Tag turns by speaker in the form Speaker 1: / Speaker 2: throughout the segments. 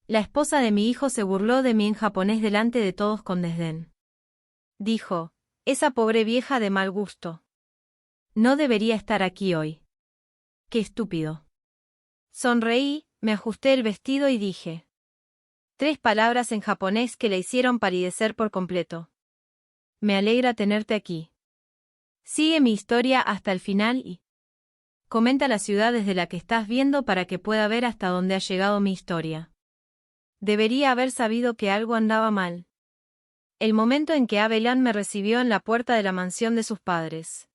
Speaker 1: La esposa de mi hijo se burló de mí en japonés delante de todos con desdén. Dijo, esa pobre vieja de mal gusto. No debería estar aquí hoy. Qué estúpido. Sonreí, me ajusté el vestido y dije 3 palabras en japonés que le hicieron palidecer por completo. Me alegra tenerte aquí. Sigue mi historia hasta el final y comenta la ciudad desde la que estás viendo para que pueda ver hasta dónde ha llegado mi historia. Debería haber sabido que algo andaba mal. El momento en que Abelan me recibió en la puerta de la mansión de sus padres.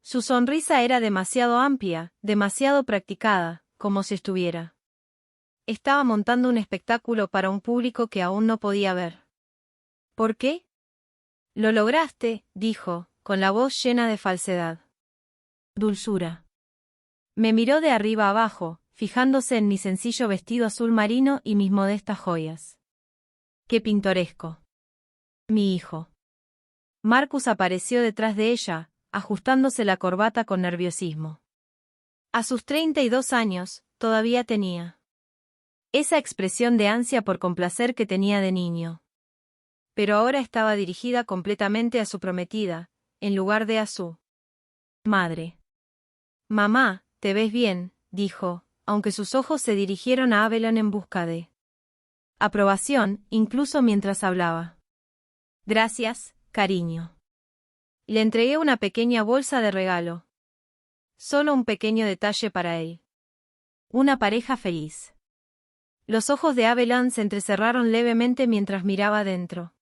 Speaker 1: Su sonrisa era demasiado amplia, demasiado practicada, como si estuviera. Estaba montando un espectáculo para un público que aún no podía ver. ¿Por qué? Lo lograste, dijo, con la voz llena de falsedad. Dulzura. Me miró de arriba abajo, fijándose en mi sencillo vestido azul marino y mis modestas joyas. ¡Qué pintoresco! Mi hijo. Marcus apareció detrás de ella, ajustándose la corbata con nerviosismo. A sus 32 años, todavía tenía esa expresión de ansia por complacer que tenía de niño. Pero ahora estaba dirigida completamente a su prometida, en lugar de a su madre. Mamá, te ves bien, dijo, aunque sus ojos se dirigieron a Abelan en busca de aprobación, incluso mientras hablaba. Gracias, cariño. Le entregué una pequeña bolsa de regalo. Solo un pequeño detalle para él. Una pareja feliz. Los ojos de Abelan se entrecerraron levemente mientras miraba dentro.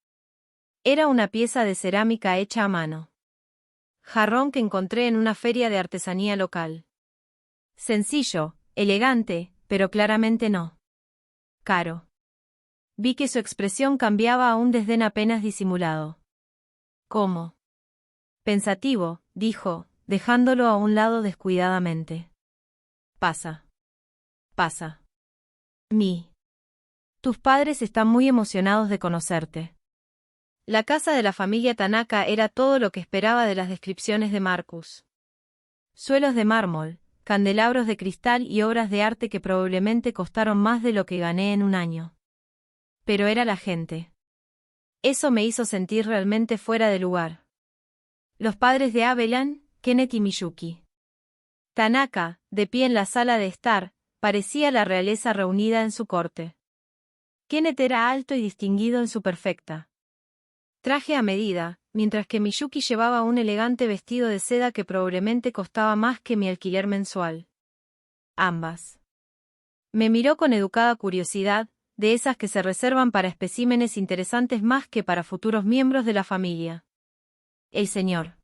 Speaker 1: Era una pieza de cerámica hecha a mano. Jarrón que encontré en una feria de artesanía local. Sencillo, elegante, pero claramente no caro. Vi que su expresión cambiaba a un desdén apenas disimulado. ¿Cómo? Pensativo, dijo, dejándolo a un lado descuidadamente. Pasa. Pasa. Tus padres están muy emocionados de conocerte. La casa de la familia Tanaka era todo lo que esperaba de las descripciones de Marcus. Suelos de mármol, candelabros de cristal y obras de arte que probablemente costaron más de lo que gané en un año. Pero era la gente. Eso me hizo sentir realmente fuera de lugar. Los padres de Abelan, Kenneth y Miyuki. Tanaka, de pie en la sala de estar, parecía la realeza reunida en su corte. Kenneth era alto y distinguido en su perfecta traje a medida, mientras que Miyuki llevaba un elegante vestido de seda que probablemente costaba más que mi alquiler mensual. Ambas. Me miró con educada curiosidad, de esas que se reservan para especímenes interesantes más que para futuros miembros de la familia. El señor.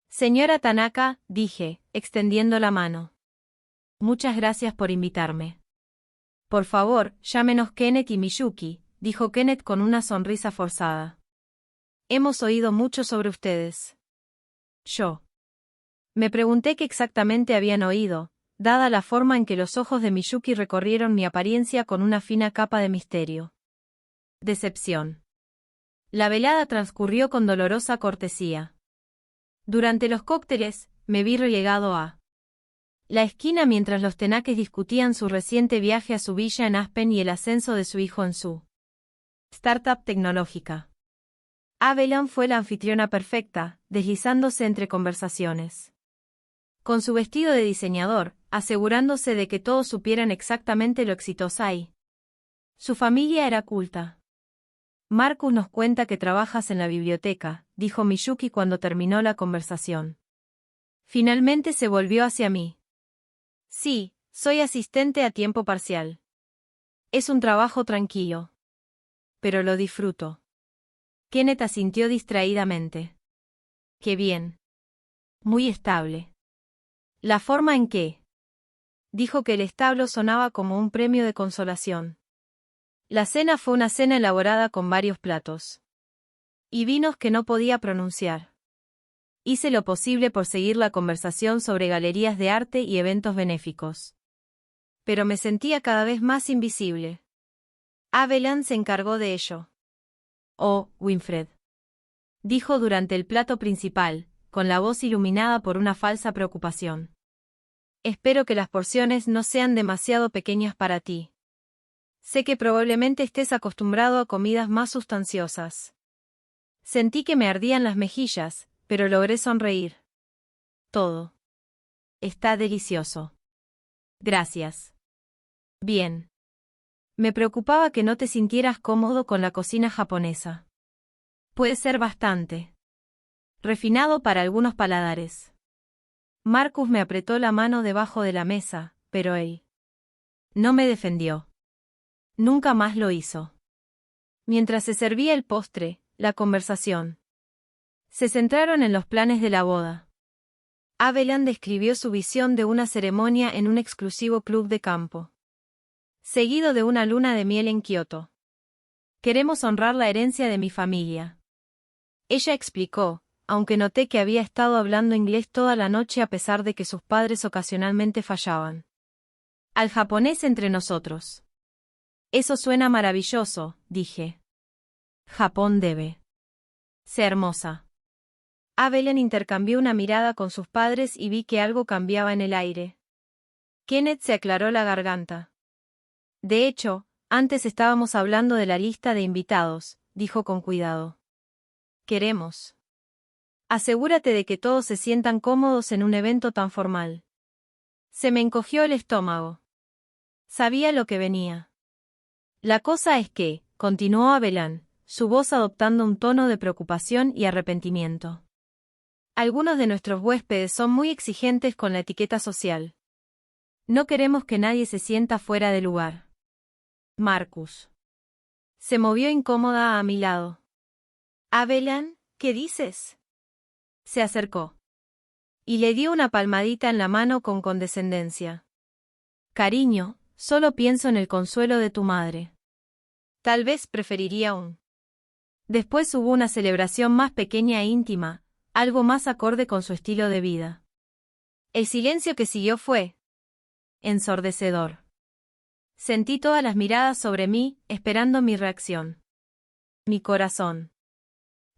Speaker 1: Señora Tanaka, dije, extendiendo la mano. Muchas gracias por invitarme. Por favor, llámenos Kenneth y Miyuki, dijo Kenneth con una sonrisa forzada. Hemos oído mucho sobre ustedes. Yo. Me pregunté qué exactamente habían oído, dada la forma en que los ojos de Miyuki recorrieron mi apariencia con una fina capa de misterio. Decepción. La velada transcurrió con dolorosa cortesía. Durante los cócteles, me vi relegado a la esquina mientras los Tenakes discutían su reciente viaje a su villa en Aspen y el ascenso de su hijo en su startup tecnológica. Abelan fue la anfitriona perfecta, deslizándose entre conversaciones. Con su vestido de diseñador, asegurándose de que todos supieran exactamente lo exitosa y su familia era culta. Marcus nos cuenta que trabajas en la biblioteca, dijo Miyuki cuando terminó la conversación. Finalmente se volvió hacia mí. Sí, soy asistente a tiempo parcial. Es un trabajo tranquilo. Pero lo disfruto. Kenneth asintió distraídamente. Qué bien. Muy estable. La forma en que dijo que el establo sonaba como un premio de consolación. La cena fue una cena elaborada con varios platos y vinos que no podía pronunciar. Hice lo posible por seguir la conversación sobre galerías de arte y eventos benéficos. Pero me sentía cada vez más invisible. Abelan se encargó de ello. Oh, Winfred. Dijo durante el plato principal, con la voz iluminada por una falsa preocupación. Espero que las porciones no sean demasiado pequeñas para ti. Sé que probablemente estés acostumbrado a comidas más sustanciosas. Sentí que me ardían las mejillas, pero logré sonreír. Todo. Está delicioso. Gracias. Bien. Me preocupaba que no te sintieras cómodo con la cocina japonesa. Puede ser bastante refinado para algunos paladares. Marcus me apretó la mano debajo de la mesa, pero él no me defendió. Nunca más lo hizo. Mientras se servía el postre, la conversación se centraron en los planes de la boda. Abelan describió su visión de una ceremonia en un exclusivo club de campo, seguido de una luna de miel en Kioto. Queremos honrar la herencia de mi familia. Ella explicó, aunque noté que había estado hablando inglés toda la noche a pesar de que sus padres ocasionalmente fallaban. Al japonés entre nosotros. Eso suena maravilloso, dije. Japón debe ser hermosa. Abelan intercambió una mirada con sus padres y vi que algo cambiaba en el aire. Kenneth se aclaró la garganta. De hecho, antes estábamos hablando de la lista de invitados, dijo con cuidado. Queremos. Asegúrate de que todos se sientan cómodos en un evento tan formal. Se me encogió el estómago. Sabía lo que venía. La cosa es que, continuó Abelan, su voz adoptando un tono de preocupación y arrepentimiento. Algunos de nuestros huéspedes son muy exigentes con la etiqueta social. No queremos que nadie se sienta fuera de lugar. Marcus se movió incómoda a mi lado. Abelan, ¿qué dices? Se acercó y le dio una palmadita en la mano con condescendencia. Cariño, solo pienso en el consuelo de tu madre. Tal vez preferiría un. Después hubo una celebración más pequeña e íntima, algo más acorde con su estilo de vida. El silencio que siguió fue ensordecedor. Sentí todas las miradas sobre mí, esperando mi reacción. Mi corazón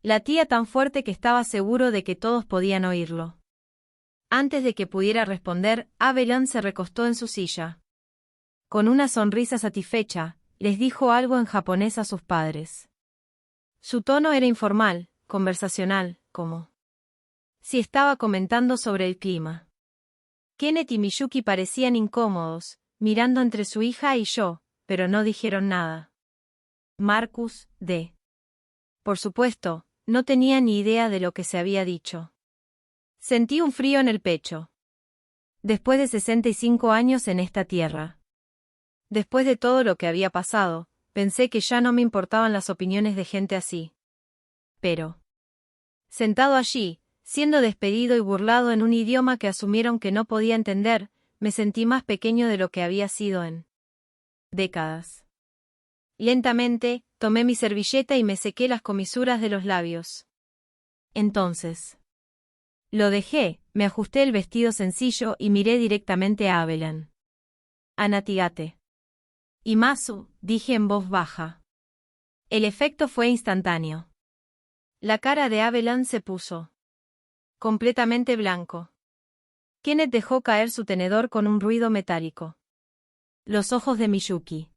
Speaker 1: latía tan fuerte que estaba seguro de que todos podían oírlo. Antes de que pudiera responder, Abelan se recostó en su silla. Con una sonrisa satisfecha, les dijo algo en japonés a sus padres. Su tono era informal, conversacional, como si estaba comentando sobre el clima. Kenneth y Miyuki parecían incómodos, mirando entre su hija y yo, pero no dijeron nada. Marcus, por supuesto, no tenía ni idea de lo que se había dicho. Sentí un frío en el pecho. Después de 65 años en esta tierra. Después de todo lo que había pasado, pensé que ya no me importaban las opiniones de gente así. Pero, sentado allí, siendo despedido y burlado en un idioma que asumieron que no podía entender, me sentí más pequeño de lo que había sido en décadas. Lentamente, tomé mi servilleta y me sequé las comisuras de los labios. Entonces lo dejé, me ajusté el vestido sencillo y miré directamente a Abelan. Anatigate. Imasu, dije en voz baja. El efecto fue instantáneo. La cara de Abelan se puso completamente blanco. Kenneth dejó caer su tenedor con un ruido metálico. Los ojos de Miyuki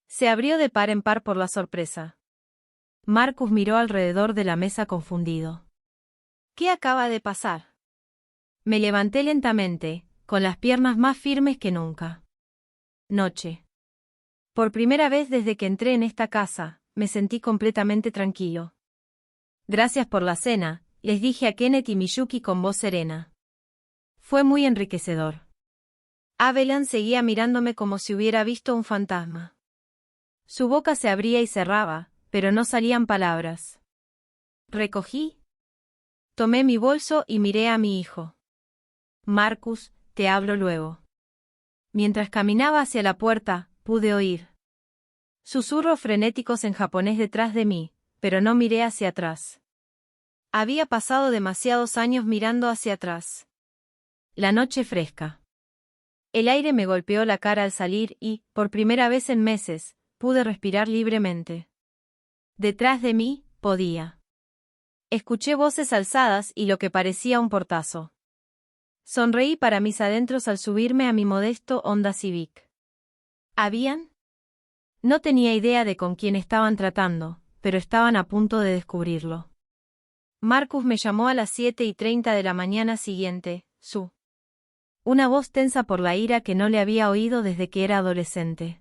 Speaker 1: se abrió de par en par por la sorpresa. Marcus miró alrededor de la mesa confundido. ¿Qué acaba de pasar? Me levanté lentamente, con las piernas más firmes que nunca. Noche. Por primera vez desde que entré en esta casa, me sentí completamente tranquilo. Gracias por la cena, les dije a Kenneth y Miyuki con voz serena. Fue muy enriquecedor. Abelan seguía mirándome como si hubiera visto un fantasma. Su boca se abría y cerraba, pero no salían palabras. Recogí. Tomé mi bolso y miré a mi hijo. Marcus, te hablo luego. Mientras caminaba hacia la puerta, pude oír susurros frenéticos en japonés detrás de mí, pero no miré hacia atrás. Había pasado demasiados años mirando hacia atrás. La noche fresca. El aire me golpeó la cara al salir y, por primera vez en meses, pude respirar libremente. Detrás de mí, podía. Escuché voces alzadas y lo que parecía un portazo. Sonreí para mis adentros al subirme a mi modesto Honda Civic. ¿Habían No tenía idea de con quién estaban tratando, pero estaban a punto de descubrirlo. Marcus me llamó a las 7:30 de la mañana siguiente, una voz tensa por la ira que no le había oído desde que era adolescente.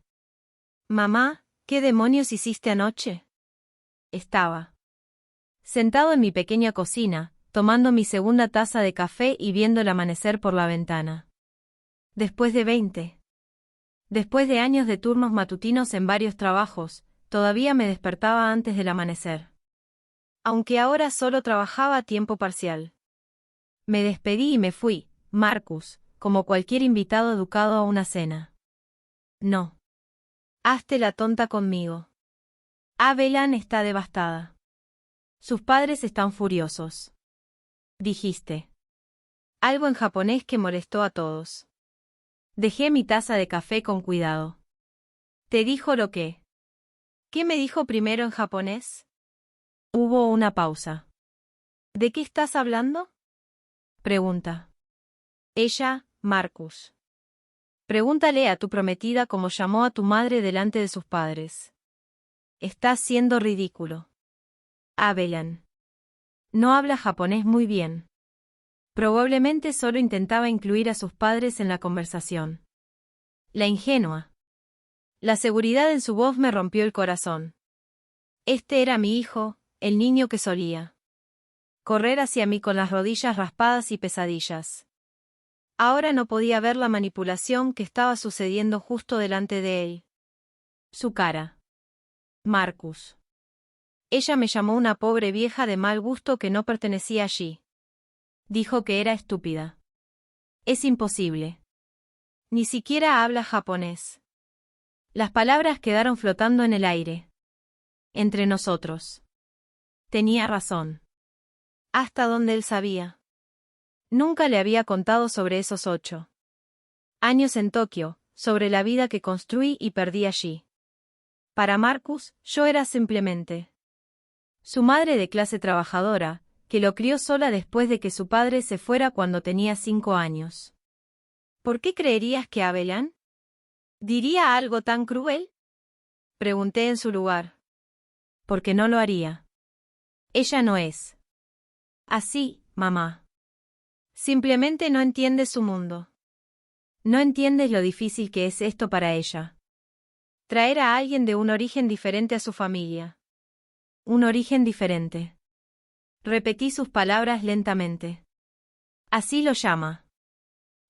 Speaker 1: Mamá, ¿qué demonios hiciste anoche? Estaba sentado en mi pequeña cocina, tomando mi segunda taza de café y viendo el amanecer por la ventana. Después de años de turnos matutinos en varios trabajos, todavía me despertaba antes del amanecer. Aunque ahora solo trabajaba a tiempo parcial. Me despedí y me fui, Marcus, como cualquier invitado educado a una cena. No. Hazte la tonta conmigo. Abelan está devastada. Sus padres están furiosos. Dijiste. Algo en japonés que molestó a todos. Dejé mi taza de café con cuidado. ¿Te dijo lo que? ¿Qué me dijo primero en japonés? Hubo una pausa. ¿De qué estás hablando? Pregunta. Ella, Marcus. Pregúntale a tu prometida cómo llamó a tu madre delante de sus padres. Estás siendo ridículo. Abelan. No habla japonés muy bien. Probablemente solo intentaba incluir a sus padres en la conversación. La ingenua. La seguridad en su voz me rompió el corazón. Este era mi hijo, el niño que solía correr hacia mí con las rodillas raspadas y pesadillas. Ahora no podía ver la manipulación que estaba sucediendo justo delante de él. Su cara. Marcus. Ella me llamó una pobre vieja de mal gusto que no pertenecía allí. Dijo que era estúpida. Es imposible. Ni siquiera habla japonés. Las palabras quedaron flotando en el aire. Entre nosotros. Tenía razón. Hasta donde él sabía. Nunca le había contado sobre esos 8 años en Tokio, sobre la vida que construí y perdí allí. Para Marcus, yo era simplemente su madre de clase trabajadora, que lo crió sola después de que su padre se fuera cuando tenía 5 años. ¿Por qué creerías que Abelan diría algo tan cruel? Pregunté en su lugar. Porque no lo haría. Ella no es así, mamá. Simplemente no entiendes su mundo. No entiendes lo difícil que es esto para ella. Traer a alguien de un origen diferente a su familia. Un origen diferente. Repetí sus palabras lentamente. Así lo llama.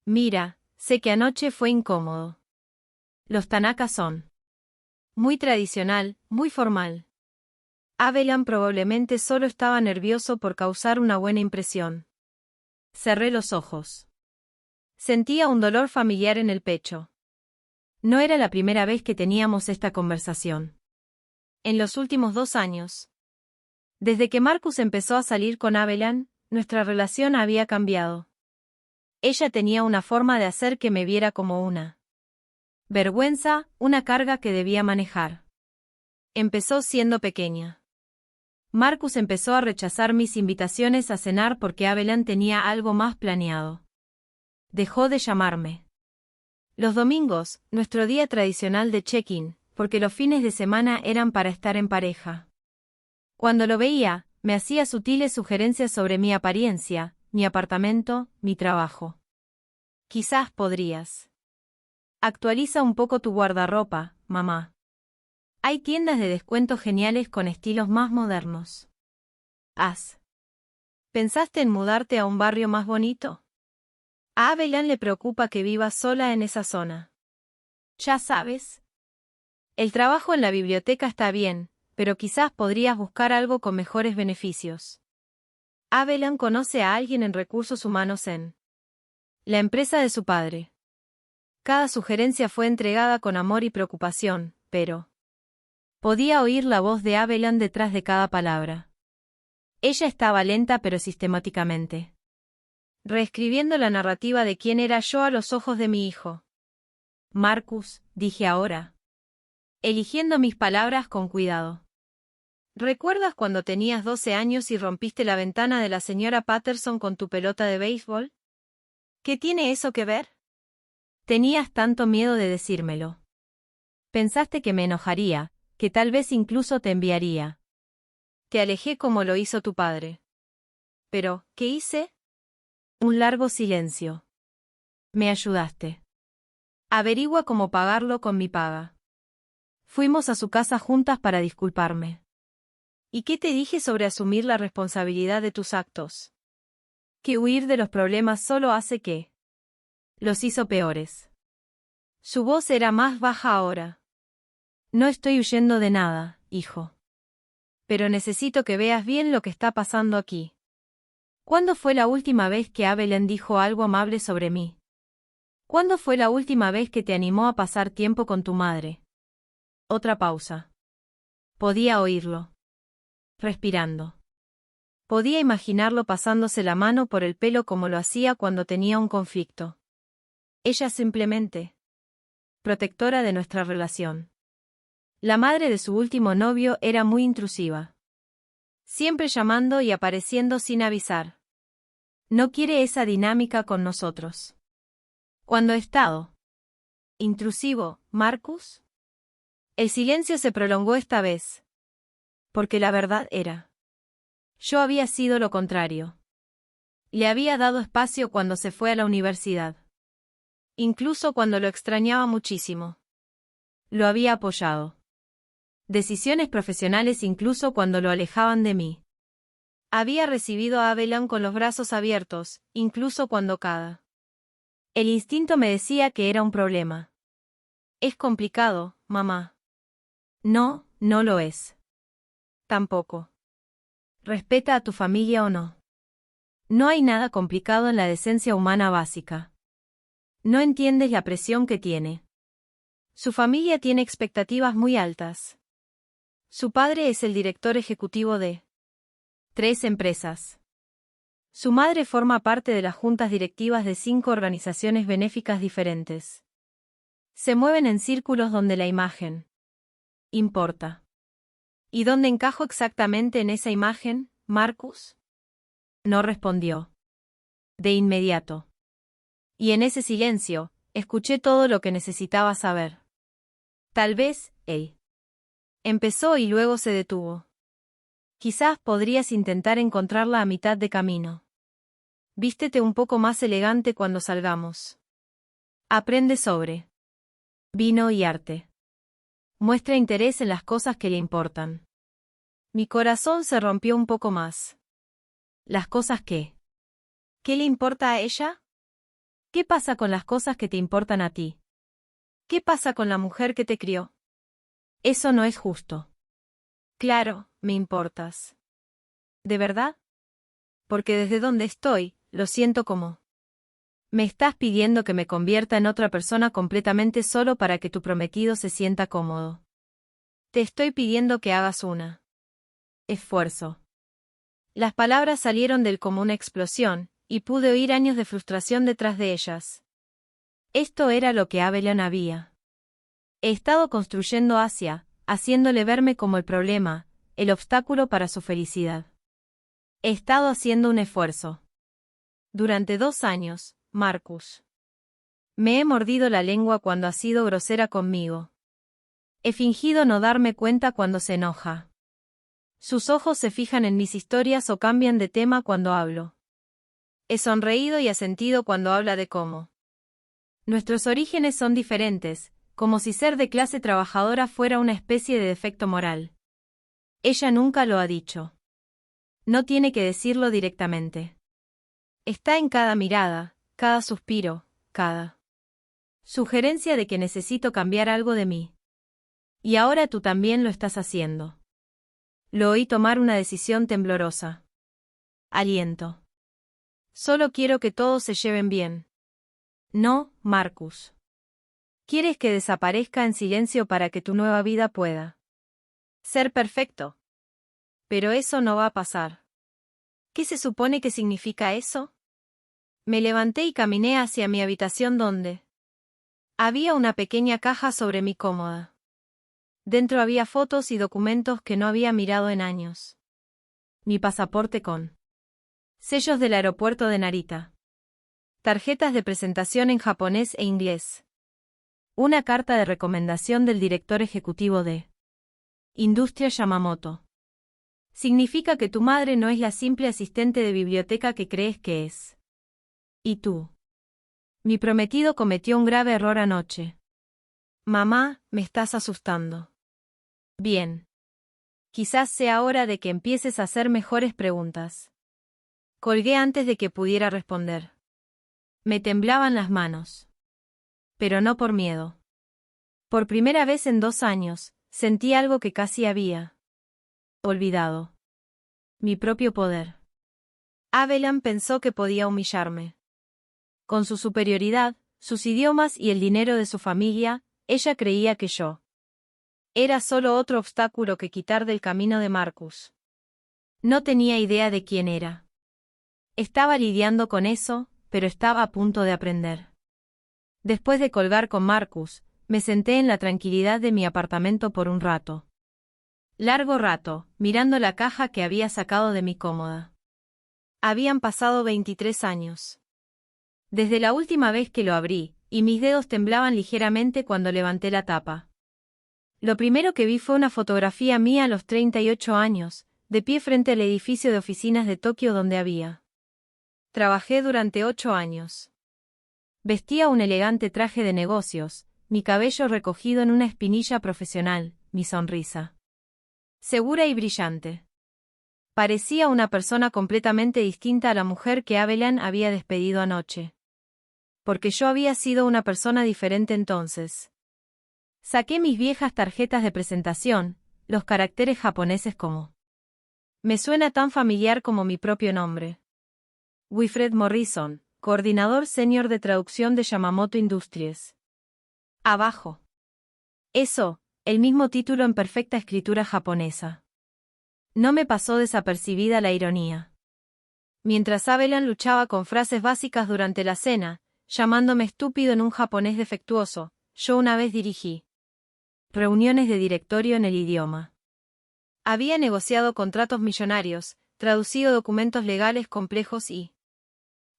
Speaker 1: Mira, sé que anoche fue incómodo. Los Tanaka son muy tradicional, muy formal. Abelan probablemente solo estaba nervioso por causar una buena impresión. Cerré los ojos. Sentía un dolor familiar en el pecho. No era la primera vez que teníamos esta conversación. En los últimos 2 años. Desde que Marcus empezó a salir con Abelan, nuestra relación había cambiado. Ella tenía una forma de hacer que me viera como una vergüenza, una carga que debía manejar. Empezó siendo pequeña. Marcus empezó a rechazar mis invitaciones a cenar porque Abelan tenía algo más planeado. Dejó de llamarme los domingos, nuestro día tradicional de check-in, porque los fines de semana eran para estar en pareja. Cuando lo veía, me hacía sutiles sugerencias sobre mi apariencia, mi apartamento, mi trabajo. Quizás podrías. Actualiza un poco tu guardarropa, mamá. Hay tiendas de descuento geniales con estilos más modernos. ¿Pensaste en mudarte a un barrio más bonito? A Abelan le preocupa que vivas sola en esa zona. Ya sabes. El trabajo en la biblioteca está bien, pero quizás podrías buscar algo con mejores beneficios. Abelan conoce a alguien en recursos humanos en la empresa de su padre. Cada sugerencia fue entregada con amor y preocupación, pero podía oír la voz de Abelan detrás de cada palabra. Ella estaba lenta pero sistemáticamente reescribiendo la narrativa de quién era yo a los ojos de mi hijo. Marcus, dije ahora, eligiendo mis palabras con cuidado. ¿Recuerdas cuando tenías 12 años y rompiste la ventana de la señora Patterson con tu pelota de béisbol? ¿Qué tiene eso que ver? Tenías tanto miedo de decírmelo. Pensaste que me enojaría, que tal vez incluso te enviaría. Te alejé como lo hizo tu padre. Pero, ¿qué hice? Un largo silencio. Me ayudaste. Averigua cómo pagarlo con mi paga. Fuimos a su casa juntas para disculparme. ¿Y qué te dije sobre asumir la responsabilidad de tus actos? Que huir de los problemas solo hace que los hizo peores. Su voz era más baja ahora. No estoy huyendo de nada, hijo. Pero necesito que veas bien lo que está pasando aquí. ¿Cuándo fue la última vez que Evelyn dijo algo amable sobre mí? ¿Cuándo fue la última vez que te animó a pasar tiempo con tu madre? Otra pausa. Podía oírlo. Respirando. Podía imaginarlo pasándose la mano por el pelo como lo hacía cuando tenía un conflicto. Ella simplemente. Protectora de nuestra relación. La madre de su último novio era muy intrusiva. Siempre llamando y apareciendo sin avisar. No quiere esa dinámica con nosotros. ¿Cuándo he estado intrusivo, Marcus? El silencio se prolongó esta vez. Porque la verdad era. Yo había sido lo contrario. Le había dado espacio cuando se fue a la universidad. Incluso cuando lo extrañaba muchísimo. Lo había apoyado. Decisiones profesionales incluso cuando lo alejaban de mí. Había recibido a Evelyn con los brazos abiertos, incluso cuando el instinto me decía que era un problema. Es complicado, mamá. No, no lo es. Tampoco. Respeta a tu familia o no. No hay nada complicado en la decencia humana básica. No entiendes la presión que tiene. Su familia tiene expectativas muy altas. Su padre es el director ejecutivo de 3 empresas. Su madre forma parte de las juntas directivas de 5 organizaciones benéficas diferentes. Se mueven en círculos donde la imagen importa. ¿Y dónde encajo exactamente en esa imagen, Marcus? No respondió. De inmediato. Y en ese silencio, escuché todo lo que necesitaba saber. Tal vez, él. Empezó y luego se detuvo. Quizás podrías intentar encontrarla a mitad de camino. Vístete un poco más elegante cuando salgamos. Aprende sobre vino y arte. Muestra interés en las cosas que le importan. Mi corazón se rompió un poco más. ¿Las cosas qué? ¿Qué le importa a ella? ¿Qué pasa con las cosas que te importan a ti? ¿Qué pasa con la mujer que te crió? Eso no es justo. Claro, me importas. ¿De verdad? Porque desde donde estoy, lo siento como. Me estás pidiendo que me convierta en otra persona completamente solo para que tu prometido se sienta cómodo. Te estoy pidiendo que hagas un esfuerzo. Las palabras salieron del como una explosión, y pude oír años de frustración detrás de ellas. Esto era lo que Evelyn había. He estado construyendo haciéndole verme como el problema, el obstáculo para su felicidad. He estado haciendo un esfuerzo. Durante 2 años, Marcus. Me he mordido la lengua cuando ha sido grosera conmigo. He fingido no darme cuenta cuando se enoja. Sus ojos se fijan en mis historias o cambian de tema cuando hablo. He sonreído y asentido cuando habla de cómo nuestros orígenes son diferentes, como si ser de clase trabajadora fuera una especie de defecto moral. Ella nunca lo ha dicho. No tiene que decirlo directamente. Está en cada mirada, cada suspiro, cada sugerencia de que necesito cambiar algo de mí. Y ahora tú también lo estás haciendo. Lo oí tomar una decisión temblorosa. Aliento. Solo quiero que todos se lleven bien. No, Marcus. ¿Quieres que desaparezca en silencio para que tu nueva vida pueda ser perfecto? Pero eso no va a pasar. ¿Qué se supone que significa eso? Me levanté y caminé hacia mi habitación donde había una pequeña caja sobre mi cómoda. Dentro había fotos y documentos que no había mirado en años. Mi pasaporte con sellos del aeropuerto de Narita. Tarjetas de presentación en japonés e inglés. Una carta de recomendación del director ejecutivo de Industria Yamamoto. Significa que tu madre no es la simple asistente de biblioteca que crees que es. ¿Y tú? Mi prometido cometió un grave error anoche. Mamá, me estás asustando. Bien. Quizás sea hora de que empieces a hacer mejores preguntas. Colgué antes de que pudiera responder. Me temblaban las manos. Pero no por miedo. Por primera vez en 2 años, sentí algo que casi había olvidado. Mi propio poder. Avellan pensó que podía humillarme. Con su superioridad, sus idiomas y el dinero de su familia, ella creía que yo era solo otro obstáculo que quitar del camino de Marcus. No tenía idea de quién era. Estaba lidiando con eso, pero estaba a punto de aprender. Después de colgar con Marcus, me senté en la tranquilidad de mi apartamento por un rato. Largo rato, mirando la caja que había sacado de mi cómoda. Habían pasado 23 años. Desde la última vez que lo abrí, y mis dedos temblaban ligeramente cuando levanté la tapa. Lo primero que vi fue una fotografía mía a los 38 años, de pie frente al edificio de oficinas de Tokio donde trabajé durante 8 años. Vestía un elegante traje de negocios, mi cabello recogido en una espinilla profesional, mi sonrisa segura y brillante. Parecía una persona completamente distinta a la mujer que Avellan había despedido anoche. Porque yo había sido una persona diferente entonces. Saqué mis viejas tarjetas de presentación, los caracteres japoneses como. Me suena tan familiar como mi propio nombre. Wilfred Morrison, coordinador senior de traducción de Yamamoto Industries. Abajo. Eso, el mismo título en perfecta escritura japonesa. No me pasó desapercibida la ironía. Mientras Avellan luchaba con frases básicas durante la cena, llamándome estúpido en un japonés defectuoso, yo una vez dirigí reuniones de directorio en el idioma. Había negociado contratos millonarios, traducido documentos legales complejos y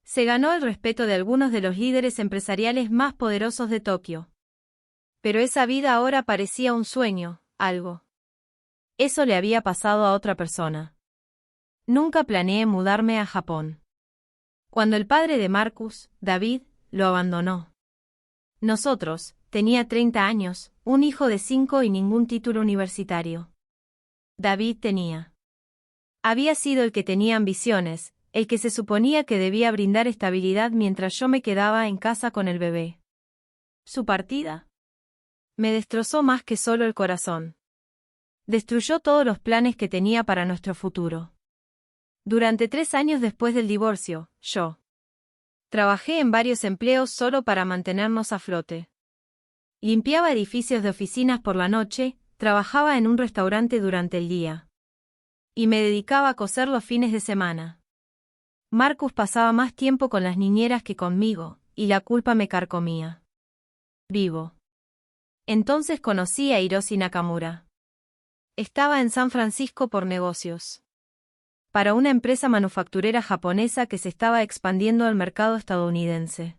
Speaker 1: se ganó el respeto de algunos de los líderes empresariales más poderosos de Tokio. Pero esa vida ahora parecía un sueño, algo. Eso le había pasado a otra persona. Nunca planeé mudarme a Japón. Cuando el padre de Marcus, David, lo abandonó. Nosotros, tenía 30 años, un hijo de 5 y ningún título universitario. David tenía. Había sido el que tenía ambiciones, el que se suponía que debía brindar estabilidad mientras yo me quedaba en casa con el bebé. Su partida me destrozó más que solo el corazón. Destruyó todos los planes que tenía para nuestro futuro. Durante 3 años después del divorcio, yo trabajé en varios empleos solo para mantenernos a flote. Limpiaba edificios de oficinas por la noche, trabajaba en un restaurante durante el día. Y me dedicaba a coser los fines de semana. Marcus pasaba más tiempo con las niñeras que conmigo, y la culpa me carcomía. Vivo. Entonces conocí a Hiroshi Nakamura. Estaba en San Francisco por negocios. Para una empresa manufacturera japonesa que se estaba expandiendo al mercado estadounidense.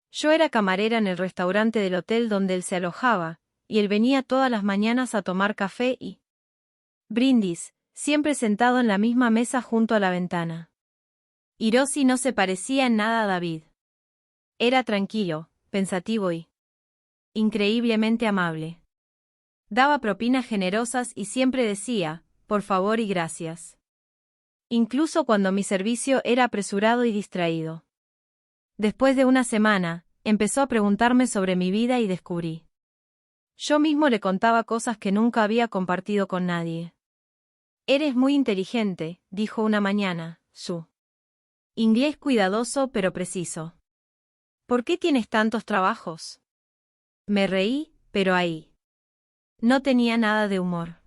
Speaker 1: Yo era camarera en el restaurante del hotel donde él se alojaba, y él venía todas las mañanas a tomar café y brindis, siempre sentado en la misma mesa junto a la ventana. Hiroshi no se parecía en nada a David. Era tranquilo, pensativo y increíblemente amable. Daba propinas generosas y siempre decía, por favor y gracias. Incluso cuando mi servicio era apresurado y distraído. Después de una semana, empezó a preguntarme sobre mi vida y descubrí. Yo mismo le contaba cosas que nunca había compartido con nadie. Eres muy inteligente, dijo una mañana, su inglés cuidadoso pero preciso. ¿Por qué tienes tantos trabajos? Me reí, pero ahí no tenía nada de humor.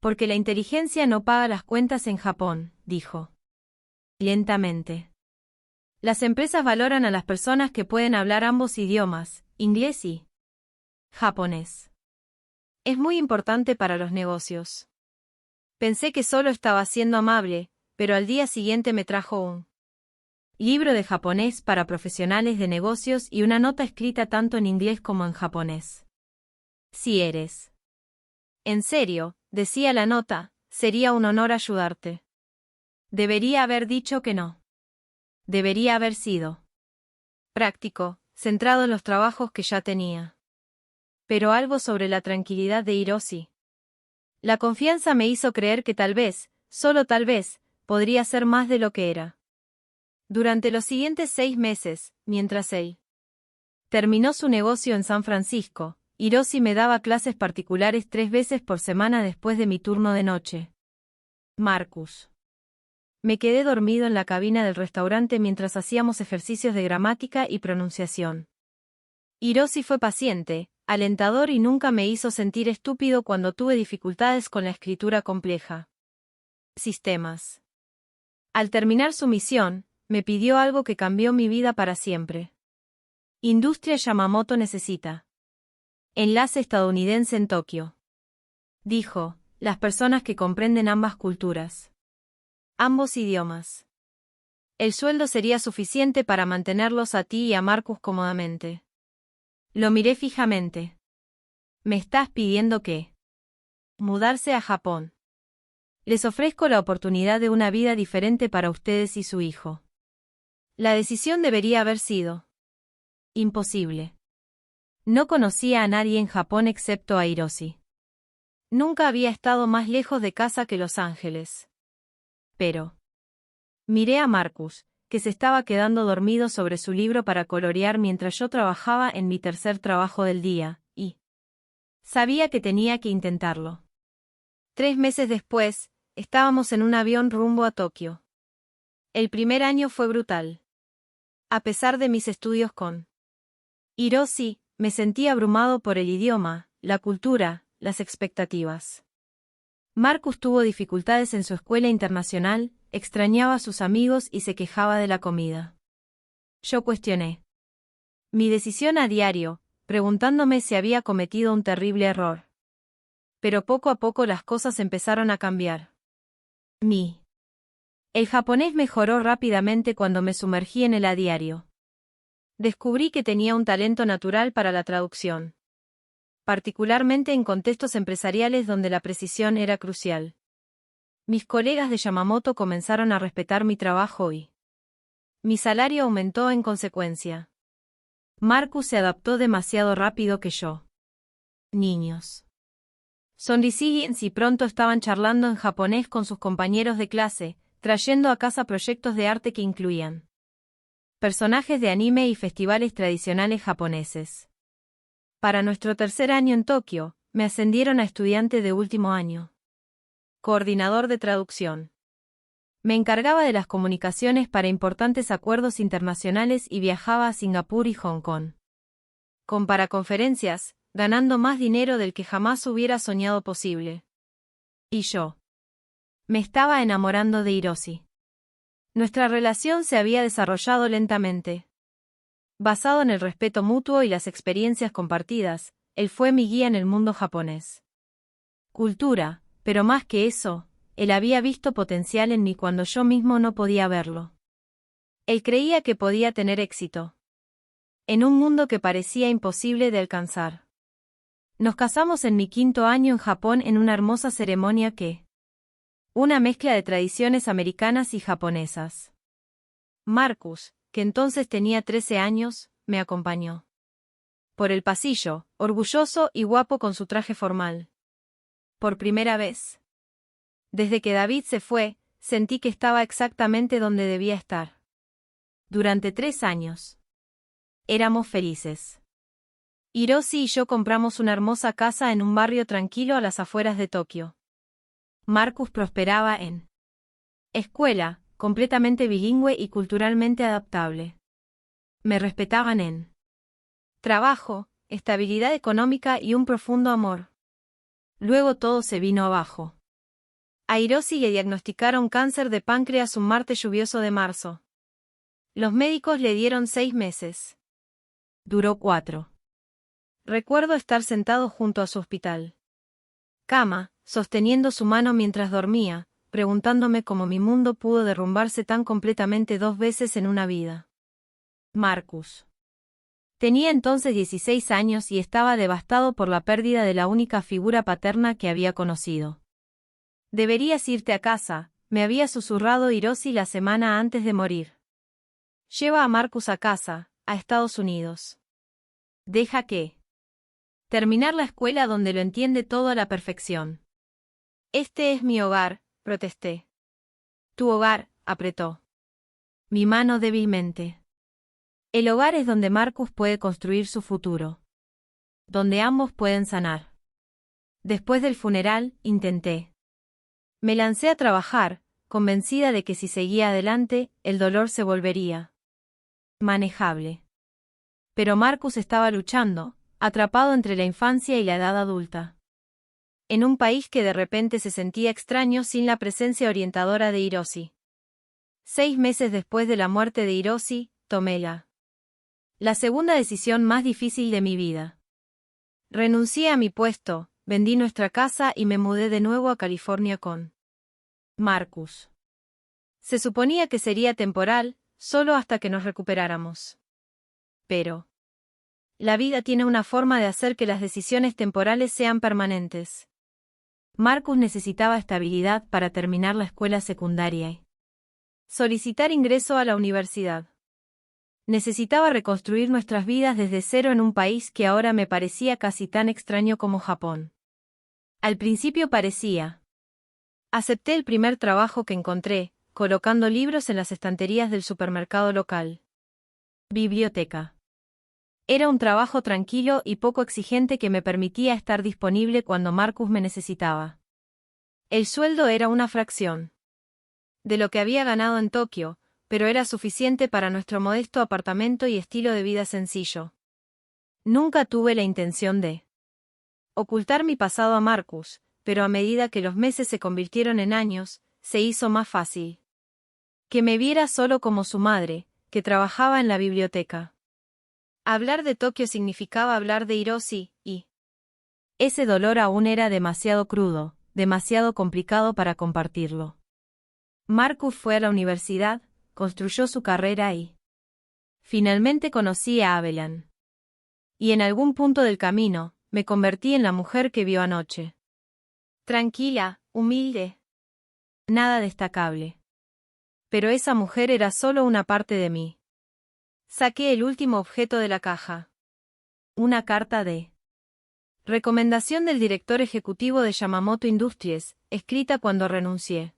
Speaker 1: Porque la inteligencia no paga las cuentas en Japón, dijo. Lentamente. Las empresas valoran a las personas que pueden hablar ambos idiomas, inglés y japonés. Es muy importante para los negocios. Pensé que solo estaba siendo amable, pero al día siguiente me trajo un Libro de japonés para profesionales de negocios y una nota escrita tanto en inglés como en japonés. Si eres. En serio, decía la nota, sería un honor ayudarte. Debería haber dicho que no. Debería haber sido práctico, centrado en los trabajos que ya tenía. Pero algo sobre la tranquilidad de Hiroshi. La confianza me hizo creer que tal vez, solo tal vez, podría ser más de lo que era. Durante los siguientes 6 meses, mientras él terminó su negocio en San Francisco, Hiroshi me daba clases particulares 3 veces por semana después de mi turno de noche. Marcus. Me quedé dormido en la cabina del restaurante mientras hacíamos ejercicios de gramática y pronunciación. Hiroshi fue paciente, alentador y nunca me hizo sentir estúpido cuando tuve dificultades con la escritura compleja. Sistemas. Al terminar su misión, me pidió algo que cambió mi vida para siempre. Industria Yamamoto necesita enlace estadounidense en Tokio. Dijo, las personas que comprenden ambas culturas. Ambos idiomas. El sueldo sería suficiente para mantenerlos a ti y a Marcus cómodamente. Lo miré fijamente. ¿Me estás pidiendo qué? Mudarse a Japón. Les ofrezco la oportunidad de una vida diferente para ustedes y su hijo. La decisión debería haber sido imposible. No conocía a nadie en Japón excepto a Hiroshi. Nunca había estado más lejos de casa que Los Ángeles. Pero miré a Marcus, que se estaba quedando dormido sobre su libro para colorear mientras yo trabajaba en mi tercer trabajo del día, y sabía que tenía que intentarlo. 3 meses después, estábamos en un avión rumbo a Tokio. El primer año fue brutal. A pesar de mis estudios con Hiroshi, me sentí abrumado por el idioma, la cultura, las expectativas. Marcus tuvo dificultades en su escuela internacional, extrañaba a sus amigos y se quejaba de la comida. Yo cuestioné mi decisión a diario, preguntándome si había cometido un terrible error. Pero poco a poco las cosas empezaron a cambiar. El japonés mejoró rápidamente cuando me sumergí en él a diario. Descubrí que tenía un talento natural para la traducción, particularmente en contextos empresariales donde la precisión era crucial. Mis colegas de Yamamoto comenzaron a respetar mi trabajo y mi salario aumentó en consecuencia. Marcus se adaptó demasiado rápido que yo. Niños. Sonrisíguense y pronto estaban charlando en japonés con sus compañeros de clase, trayendo a casa proyectos de arte que incluían personajes de anime y festivales tradicionales japoneses. Para nuestro tercer año en Tokio, me ascendieron a estudiante de último año. Coordinador de traducción. Me encargaba de las comunicaciones para importantes acuerdos internacionales y viajaba a Singapur y Hong Kong. Con paraconferencias, ganando más dinero del que jamás hubiera soñado posible. Y yo me estaba enamorando de Hiroshi. Nuestra relación se había desarrollado lentamente. Basado en el respeto mutuo y las experiencias compartidas, él fue mi guía en el mundo japonés. Cultura, pero más que eso, él había visto potencial en mí cuando yo mismo no podía verlo. Él creía que podía tener éxito en un mundo que parecía imposible de alcanzar. Nos casamos en mi 5º año en Japón en una hermosa ceremonia una mezcla de tradiciones americanas y japonesas. Marcus, que entonces tenía 13 años, me acompañó por el pasillo, orgulloso y guapo con su traje formal. Por primera vez. Desde que David se fue, sentí que estaba exactamente donde debía estar. Durante 3 años. Éramos felices. Hiroshi y yo compramos una hermosa casa en un barrio tranquilo a las afueras de Tokio. Marcus prosperaba en escuela, completamente bilingüe y culturalmente adaptable. Me respetaban en trabajo, estabilidad económica y un profundo amor. Luego todo se vino abajo. A Hiroshi le diagnosticaron cáncer de páncreas un martes lluvioso de marzo. Los médicos le dieron 6 meses. Duró 4. Recuerdo estar sentado junto a su hospital cama, sosteniendo su mano mientras dormía, preguntándome cómo mi mundo pudo derrumbarse tan completamente 2 veces en una vida. Marcus. Tenía entonces 16 años y estaba devastado por la pérdida de la única figura paterna que había conocido. «Deberías irte a casa», me había susurrado Hiroshi la semana antes de morir. «Lleva a Marcus a casa, a Estados Unidos. Deja que terminar la escuela donde lo entiende todo a la perfección». «Este es mi hogar», protesté. «Tu hogar», apretó mi mano débilmente. El hogar es donde Marcus puede construir su futuro. Donde ambos pueden sanar. Después del funeral, intenté. Me lancé a trabajar, convencida de que si seguía adelante, el dolor se volvería manejable. Pero Marcus estaba luchando, atrapado entre la infancia y la edad adulta. En un país que de repente se sentía extraño sin la presencia orientadora de Hiroshi. 6 meses después de la muerte de Hiroshi, tomé la segunda decisión más difícil de mi vida. Renuncié a mi puesto, vendí nuestra casa y me mudé de nuevo a California con Marcus. Se suponía que sería temporal, solo hasta que nos recuperáramos. Pero la vida tiene una forma de hacer que las decisiones temporales sean permanentes. Marcus necesitaba estabilidad para terminar la escuela secundaria y solicitar ingreso a la universidad. Necesitaba reconstruir nuestras vidas desde cero en un país que ahora me parecía casi tan extraño como Japón. Al principio parecía. Acepté el primer trabajo que encontré, colocando libros en las estanterías del supermercado local. Biblioteca. Era un trabajo tranquilo y poco exigente que me permitía estar disponible cuando Marcus me necesitaba. El sueldo era una fracción de lo que había ganado en Tokio, pero era suficiente para nuestro modesto apartamento y estilo de vida sencillo. Nunca tuve la intención de ocultar mi pasado a Marcus, pero a medida que los meses se convirtieron en años, se hizo más fácil que me viera solo como su madre, que trabajaba en la biblioteca. Hablar de Tokio significaba hablar de Hiroshi, y ese dolor aún era demasiado crudo, demasiado complicado para compartirlo. Marcus fue a la universidad, construyó su carrera y finalmente conocí a Abelan. Y en algún punto del camino, me convertí en la mujer que vio anoche. Tranquila, humilde. Nada destacable. Pero esa mujer era solo una parte de mí. Saqué el último objeto de la caja. Una carta de recomendación del director ejecutivo de Yamamoto Industries, escrita cuando renuncié.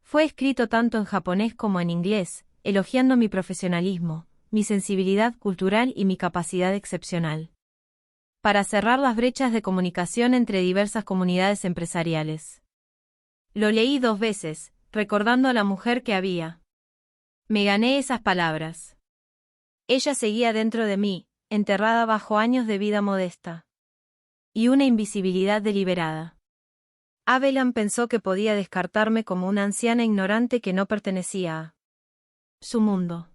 Speaker 1: Fue escrito tanto en japonés como en inglés, elogiando mi profesionalismo, mi sensibilidad cultural y mi capacidad excepcional para cerrar las brechas de comunicación entre diversas comunidades empresariales. Lo leí 2 veces, recordando a la mujer que había. Me gané esas palabras. Ella seguía dentro de mí, enterrada bajo años de vida modesta y una invisibilidad deliberada. Abelan pensó que podía descartarme como una anciana ignorante que no pertenecía a su mundo.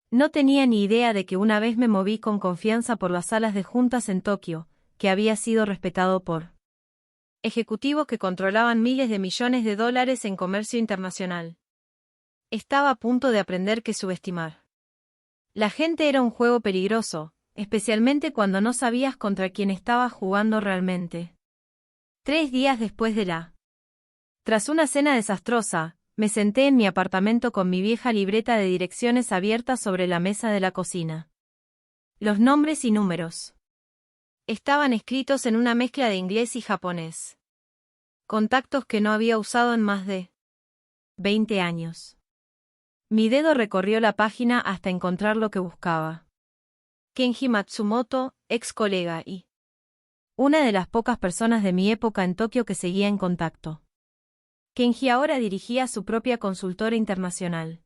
Speaker 1: No tenía ni idea de que una vez me moví con confianza por las salas de juntas en Tokio, que había sido respetado por ejecutivos que controlaban miles de millones de dólares en comercio internacional. Estaba a punto de aprender que subestimar la gente era un juego peligroso, especialmente cuando no sabías contra quién estabas jugando realmente. 3 días después tras una cena desastrosa, me senté en mi apartamento con mi vieja libreta de direcciones abierta sobre la mesa de la cocina. Los nombres y números estaban escritos en una mezcla de inglés y japonés. Contactos que no había usado en más de 20 años. Mi dedo recorrió la página hasta encontrar lo que buscaba. Kenji Matsumoto, ex colega y una de las pocas personas de mi época en Tokio que seguía en contacto. Kenji ahora dirigía su propia consultora internacional,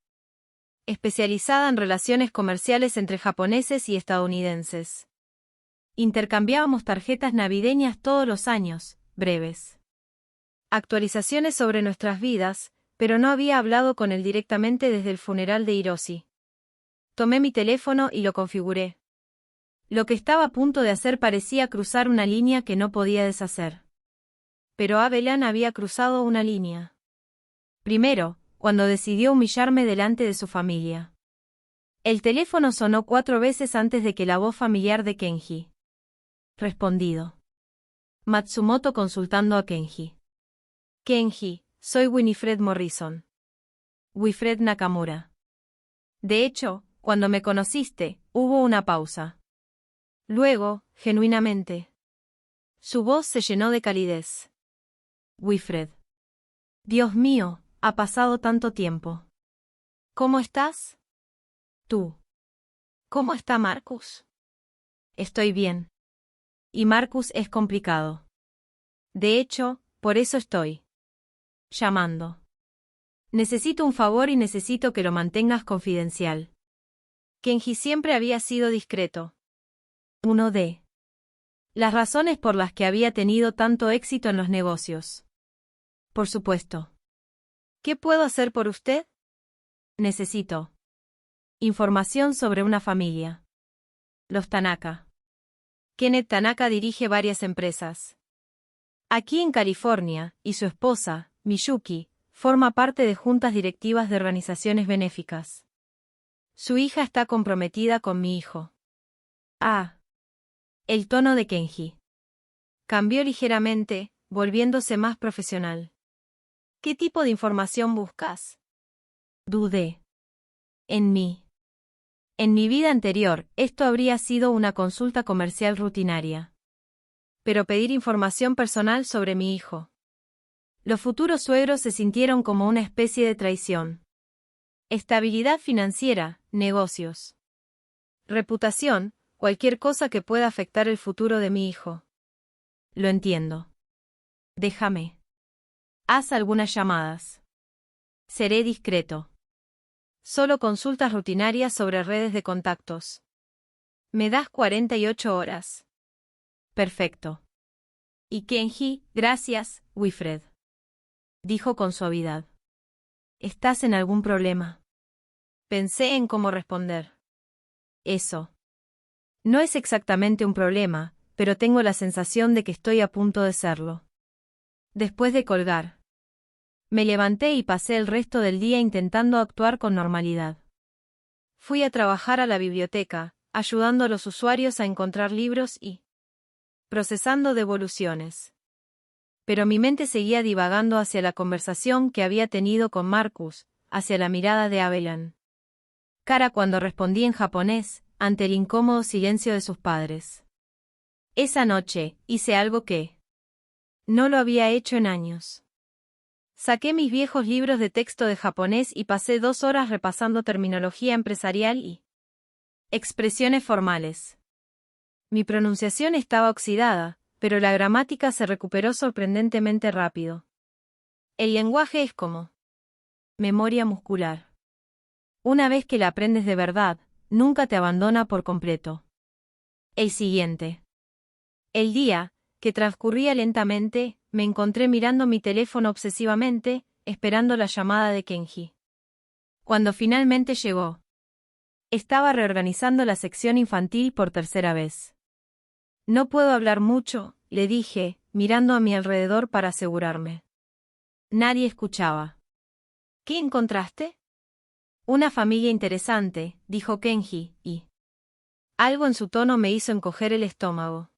Speaker 1: especializada en relaciones comerciales entre japoneses y estadounidenses. Intercambiábamos tarjetas navideñas todos los años, breves actualizaciones sobre nuestras vidas, pero no había hablado con él directamente desde el funeral de Hiroshi. Tomé mi teléfono y lo configuré. Lo que estaba a punto de hacer parecía cruzar una línea que no podía deshacer. Pero Abelan había cruzado una línea. Primero, cuando decidió humillarme delante de su familia. El teléfono sonó 4 veces antes de que la voz familiar de Kenji. Respondido. Matsumoto consultando a Kenji. Kenji, soy Winifred Morrison. Wilfred Nakamura. De hecho, cuando me conociste, hubo una pausa. Luego, genuinamente. Su voz se llenó de calidez. Wilfred. Dios mío, ha pasado tanto tiempo. ¿Cómo estás? Tú. ¿Cómo está Marcus? Estoy bien. Y Marcus es complicado. De hecho, por eso estoy llamando. Necesito un favor y necesito que lo mantengas confidencial. Kenji siempre había sido discreto. 1D. Las razones por las que había tenido tanto éxito en los negocios. Por supuesto. ¿Qué puedo hacer por usted? Necesito información sobre una familia. Los Tanaka. Kenneth Tanaka dirige varias empresas aquí en California, y su esposa, Miyuki, forma parte de juntas directivas de organizaciones benéficas. Su hija está comprometida con mi hijo. Ah. El tono de Kenji cambió ligeramente, volviéndose más profesional. ¿Qué tipo de información buscas? Dudé. En mi vida anterior, esto habría sido una consulta comercial rutinaria. Pero pedir información personal sobre mi hijo. Los futuros suegros se sintieron como una especie de traición. Estabilidad financiera, negocios. Reputación, cualquier cosa que pueda afectar el futuro de mi hijo. Lo entiendo. Déjame. Haz algunas llamadas. Seré discreto. Solo consultas rutinarias sobre redes de contactos. Me das 48 horas. Perfecto. Y Kenji, gracias, Wilfred. Dijo con suavidad. ¿Estás en algún problema? Pensé en cómo responder. Eso. No es exactamente un problema, pero tengo la sensación de que estoy a punto de serlo. Después de colgar, me levanté y pasé el resto del día intentando actuar con normalidad. Fui a trabajar a la biblioteca, ayudando a los usuarios a encontrar libros y procesando devoluciones. Pero mi mente seguía divagando hacia la conversación que había tenido con Marcus, hacia la mirada de Abelan. Cara cuando respondí en japonés, ante el incómodo silencio de sus padres. Esa noche, hice algo que no lo había hecho en años. Saqué mis viejos libros de texto de japonés y pasé 2 horas repasando terminología empresarial y expresiones formales. Mi pronunciación estaba oxidada, pero la gramática se recuperó sorprendentemente rápido. El lenguaje es como memoria muscular. Una vez que la aprendes de verdad, nunca te abandona por completo. El siguiente. El día, que transcurría lentamente, me encontré mirando mi teléfono obsesivamente, esperando la llamada de Kenji. Cuando finalmente llegó, estaba reorganizando la sección infantil por 3ª vez. No puedo hablar mucho, le dije, mirando a mi alrededor para asegurarme. Nadie escuchaba. ¿Qué encontraste? Una familia interesante, dijo Kenji, y algo en su tono me hizo encoger el estómago.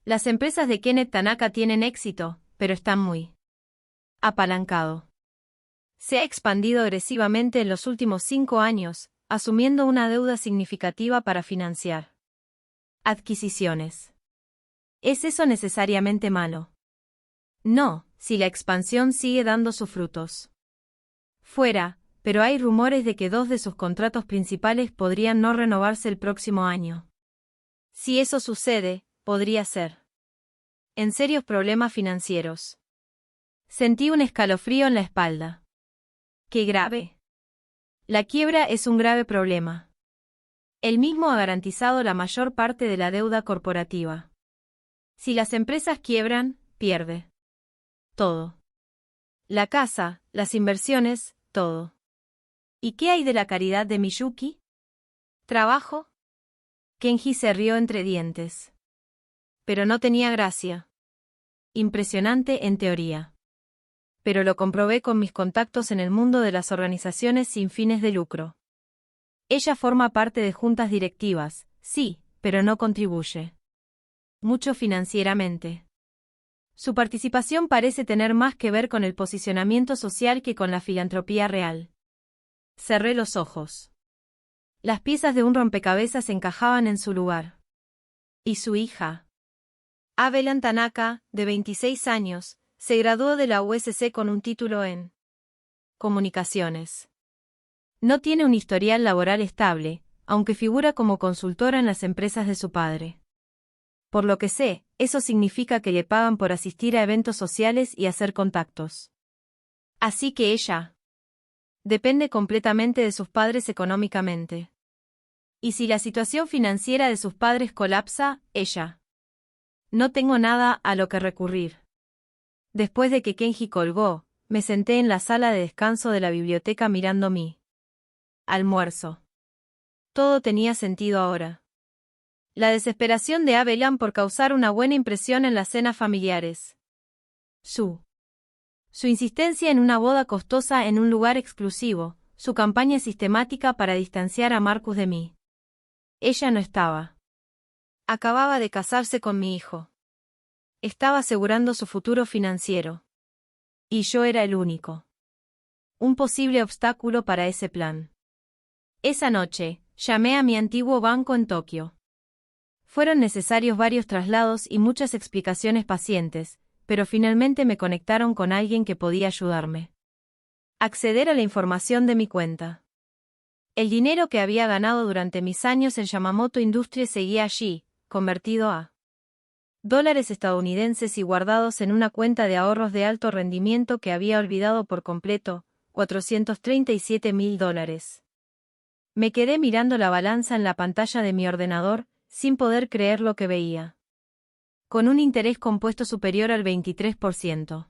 Speaker 1: Las empresas de Kenneth Tanaka tienen éxito, pero están muy apalancado. Se ha expandido agresivamente en los últimos 5 años, asumiendo una deuda significativa para financiar adquisiciones. ¿Es eso necesariamente malo? No, si la expansión sigue dando sus frutos. Fuera, pero hay rumores de que 2 de sus contratos principales podrían no renovarse el próximo año. Si eso sucede, podría ser en serios problemas financieros. Sentí un escalofrío en la espalda. ¡Qué grave! La quiebra es un grave problema. Él mismo ha garantizado la mayor parte de la deuda corporativa. Si las empresas quiebran, pierde todo. La casa, las inversiones, todo. ¿Y qué hay de la caridad de Miyuki? ¿Trabajo? Kenji se rió entre dientes. Pero no tenía gracia. Impresionante en teoría. pero lo comprobé con mis contactos en el mundo de las organizaciones sin fines de lucro. Ella forma parte de juntas directivas, sí, pero no contribuye mucho financieramente. Su participación parece tener más que ver con el posicionamiento social que con la filantropía real. Cerré los ojos. Las piezas de un rompecabezas encajaban en su lugar. ¿Y su hija? Abelan Tanaka, de 26 años, se graduó de la USC con un título en Comunicaciones. No tiene un historial laboral estable, aunque figura como consultora en las empresas de su padre. Por lo que sé, eso significa que le pagan por asistir a eventos sociales y hacer contactos. Así que ella depende completamente de sus padres económicamente. Y si la situación financiera de sus padres colapsa, ella no tengo nada a lo que recurrir. Después de que Kenji colgó, me senté en la sala de descanso de la biblioteca mirando mi almuerzo. Todo tenía sentido ahora. La desesperación de Abelan por causar una buena impresión en las cenas familiares. Su insistencia en una boda costosa en un lugar exclusivo, su campaña sistemática para distanciar a Marcus de mí. Ella no estaba. Acababa de casarse con mi hijo. Estaba asegurando su futuro financiero. Y yo era el único. Un posible obstáculo para ese plan. Esa noche, llamé a mi antiguo banco en Tokio. Fueron necesarios varios traslados y muchas explicaciones pacientes, pero finalmente me conectaron con alguien que podía ayudarme. Acceder a la información de mi cuenta. El dinero que había ganado durante mis años en Yamamoto Industries seguía allí, convertido a dólares estadounidenses y guardados en una cuenta de ahorros de alto rendimiento que había olvidado por completo, $437,000. Me quedé mirando la balanza en la pantalla de mi ordenador, sin poder creer lo que veía. Con un interés compuesto superior al 23%.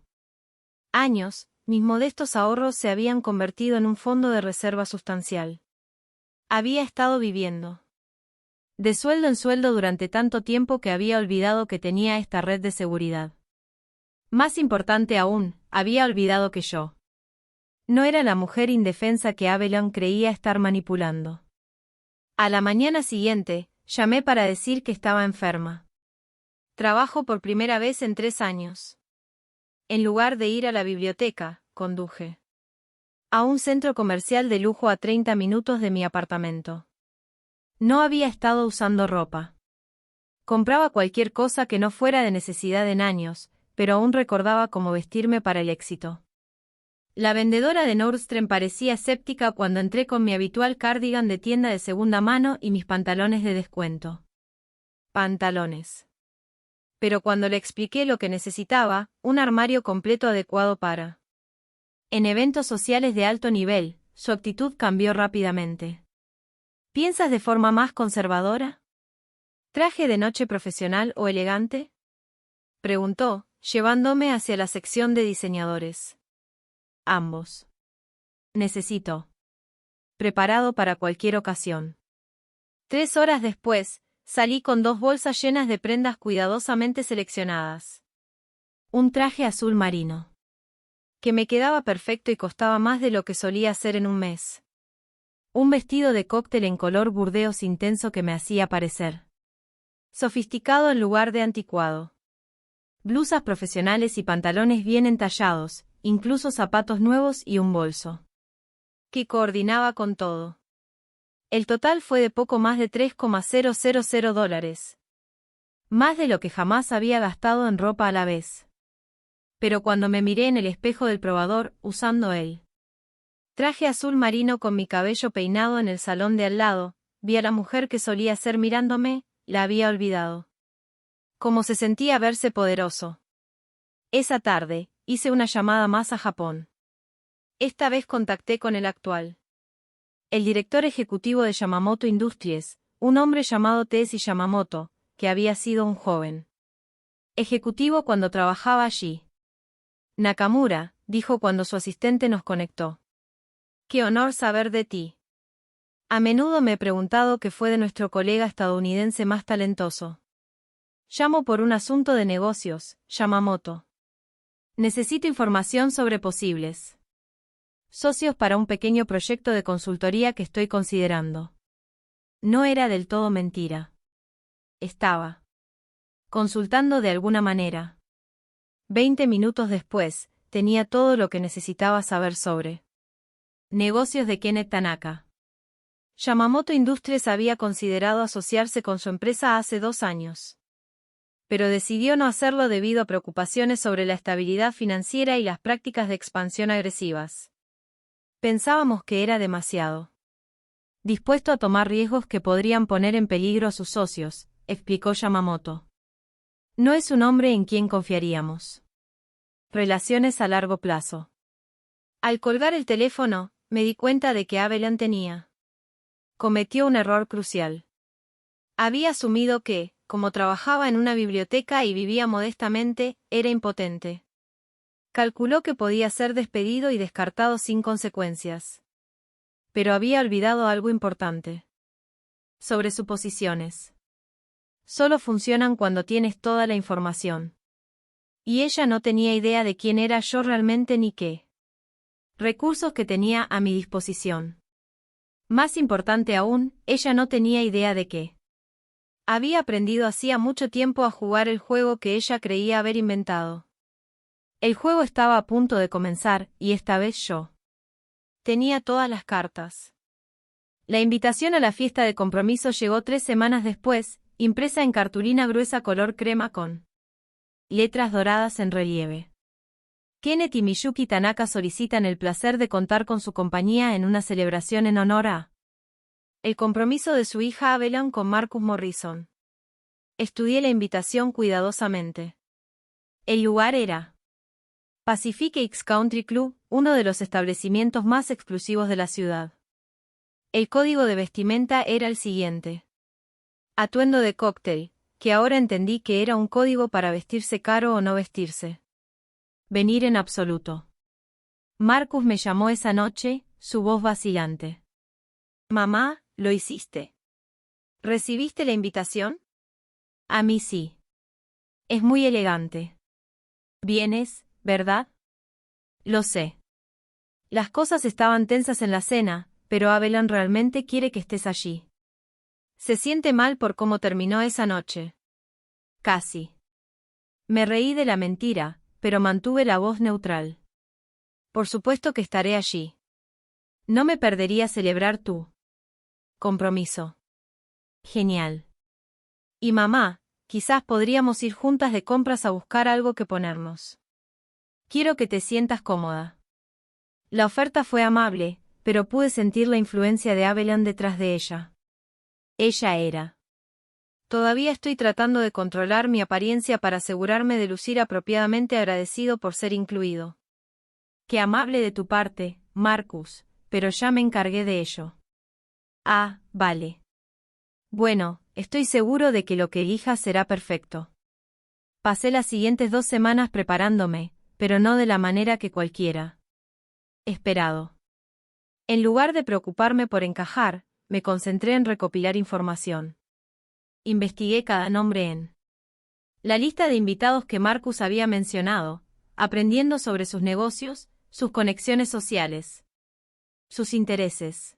Speaker 1: Años, mis modestos ahorros se habían convertido en un fondo de reserva sustancial. Había estado viviendo de sueldo en sueldo durante tanto tiempo que había olvidado que tenía esta red de seguridad. Más importante aún, había olvidado que yo no era la mujer indefensa que Abelan creía estar manipulando. A la mañana siguiente, llamé para decir que estaba enferma. Trabajo por primera vez en 3 años. En lugar de ir a la biblioteca, conduje a un centro comercial de lujo a 30 minutos de mi apartamento. No había estado usando ropa. Compraba cualquier cosa que no fuera de necesidad en años, pero aún recordaba cómo vestirme para el éxito. La vendedora de Nordstrom parecía escéptica cuando entré con mi habitual cardigan de tienda de segunda mano y mis pantalones de descuento. Pantalones. Pero cuando le expliqué lo que necesitaba, un armario completo adecuado para en eventos sociales de alto nivel, su actitud cambió rápidamente. ¿Piensas de forma más conservadora? ¿Traje de noche profesional o elegante? Preguntó, llevándome hacia la sección de diseñadores. Ambos. Necesito. Preparado para cualquier ocasión. 3 horas después, salí con 2 bolsas llenas de prendas cuidadosamente seleccionadas. Un traje azul marino, que me quedaba perfecto y costaba más de lo que solía hacer en un mes. Un vestido de cóctel en color burdeos intenso que me hacía parecer sofisticado en lugar de anticuado. Blusas profesionales y pantalones bien entallados, incluso zapatos nuevos y un bolso que coordinaba con todo. El total fue de poco más de $3,000. Más de lo que jamás había gastado en ropa a la vez. Pero cuando me miré en el espejo del probador, usando el traje azul marino con mi cabello peinado en el salón de al lado, vi a la mujer que solía ser mirándome, la había olvidado. Cómo se sentía verse poderoso. Esa tarde, hice una llamada más a Japón. Esta vez contacté con el actual. El director ejecutivo de Yamamoto Industries, un hombre llamado Tetsuya Yamamoto, que había sido un joven ejecutivo cuando trabajaba allí. Nakamura, dijo cuando su asistente nos conectó. Qué honor saber de ti. A menudo me he preguntado qué fue de nuestro colega estadounidense más talentoso. Llamo por un asunto de negocios, Yamamoto. Necesito información sobre posibles socios para un pequeño proyecto de consultoría que estoy considerando. No era del todo mentira. Estaba consultando de alguna manera. 20 minutos después, tenía todo lo que necesitaba saber sobre negocios de Kenneth Tanaka. Yamamoto Industries había considerado asociarse con su empresa hace 2 años. Pero decidió no hacerlo debido a preocupaciones sobre la estabilidad financiera y las prácticas de expansión agresivas. Pensábamos que era demasiado dispuesto a tomar riesgos que podrían poner en peligro a sus socios, explicó Yamamoto. No es un hombre en quien confiaríamos. Relaciones a largo plazo. Al colgar el teléfono, me di cuenta de que Abelan cometió un error crucial. Había asumido que, como trabajaba en una biblioteca y vivía modestamente, era impotente. Calculó que podía ser despedido y descartado sin consecuencias. Pero había olvidado algo importante. Sobre suposiciones. Solo funcionan cuando tienes toda la información. Y ella no tenía idea de quién era yo realmente ni qué recursos que tenía a mi disposición. Más importante aún, ella no tenía idea de qué había aprendido hacía mucho tiempo a jugar el juego que ella creía haber inventado. El juego estaba a punto de comenzar, y esta vez yo tenía todas las cartas. La invitación a la fiesta de compromiso llegó 3 semanas después, impresa en cartulina gruesa color crema con letras doradas en relieve. Kenneth y Miyuki Tanaka solicitan el placer de contar con su compañía en una celebración en honor a el compromiso de su hija Abelan con Marcus Morrison. Estudié la invitación cuidadosamente. El lugar era Pacific X Country Club, uno de los establecimientos más exclusivos de la ciudad. El código de vestimenta era el siguiente. Atuendo de cóctel, que ahora entendí que era un código para vestirse caro o no vestirse. Venir en absoluto. Marcus me llamó esa noche, su voz vacilante. Mamá, lo hiciste. ¿Recibiste la invitación? A mí sí. Es muy elegante. Vienes, ¿verdad? Lo sé. Las cosas estaban tensas en la cena, pero Abelan realmente quiere que estés allí. Se siente mal por cómo terminó esa noche. Casi. Me reí de la mentira, pero mantuve la voz neutral. Por supuesto que estaré allí. No me perdería celebrar tu compromiso. Genial. Y mamá, quizás podríamos ir juntas de compras a buscar algo que ponernos. Quiero que te sientas cómoda. La oferta fue amable, pero pude sentir la influencia de Abelan detrás de ella. Ella era. Todavía estoy tratando de controlar mi apariencia para asegurarme de lucir apropiadamente agradecido por ser incluido. Qué amable de tu parte, Marcus, pero ya me encargué de ello. Ah, vale. Bueno, estoy seguro de que lo que elijas será perfecto. Pasé las siguientes 2 semanas preparándome, pero no de la manera que cualquiera esperado. En lugar de preocuparme por encajar, me concentré en recopilar información. Investigué cada nombre en la lista de invitados que Marcus había mencionado, aprendiendo sobre sus negocios, sus conexiones sociales, sus intereses.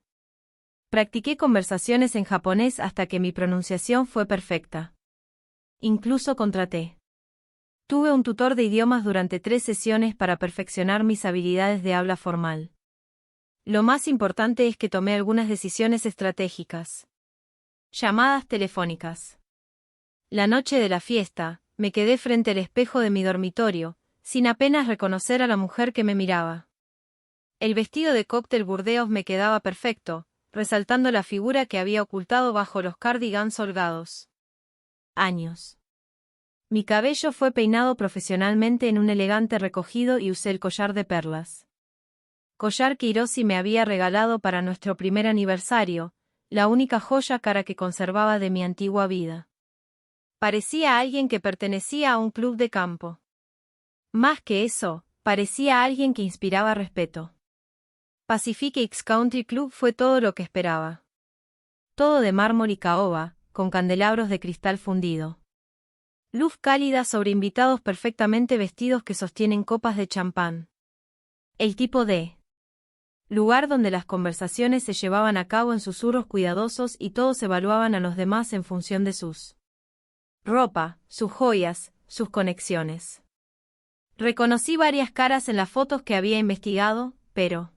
Speaker 1: Practiqué conversaciones en japonés hasta que mi pronunciación fue perfecta. Incluso contraté. Tuve un tutor de idiomas durante 3 sesiones para perfeccionar mis habilidades de habla formal. Lo más importante es que tomé algunas decisiones estratégicas. Llamadas telefónicas. La noche de la fiesta, me quedé frente al espejo de mi dormitorio, sin apenas reconocer a la mujer que me miraba. El vestido de cóctel burdeos me quedaba perfecto, resaltando la figura que había ocultado bajo los cardigans holgados. Años. Mi cabello fue peinado profesionalmente en un elegante recogido y usé el collar de perlas. Collar que Hiroshi me había regalado para nuestro primer aniversario, la única joya cara que conservaba de mi antigua vida. Parecía alguien que pertenecía a un club de campo. Más que eso, parecía alguien que inspiraba respeto. Pacific X Country Club fue todo lo que esperaba. Todo de mármol y caoba, con candelabros de cristal fundido. Luz cálida sobre invitados perfectamente vestidos que sostienen copas de champán. El tipo de lugar donde las conversaciones se llevaban a cabo en susurros cuidadosos y todos evaluaban a los demás en función de sus ropa, sus joyas, sus conexiones. Reconocí varias caras en las fotos que había investigado, pero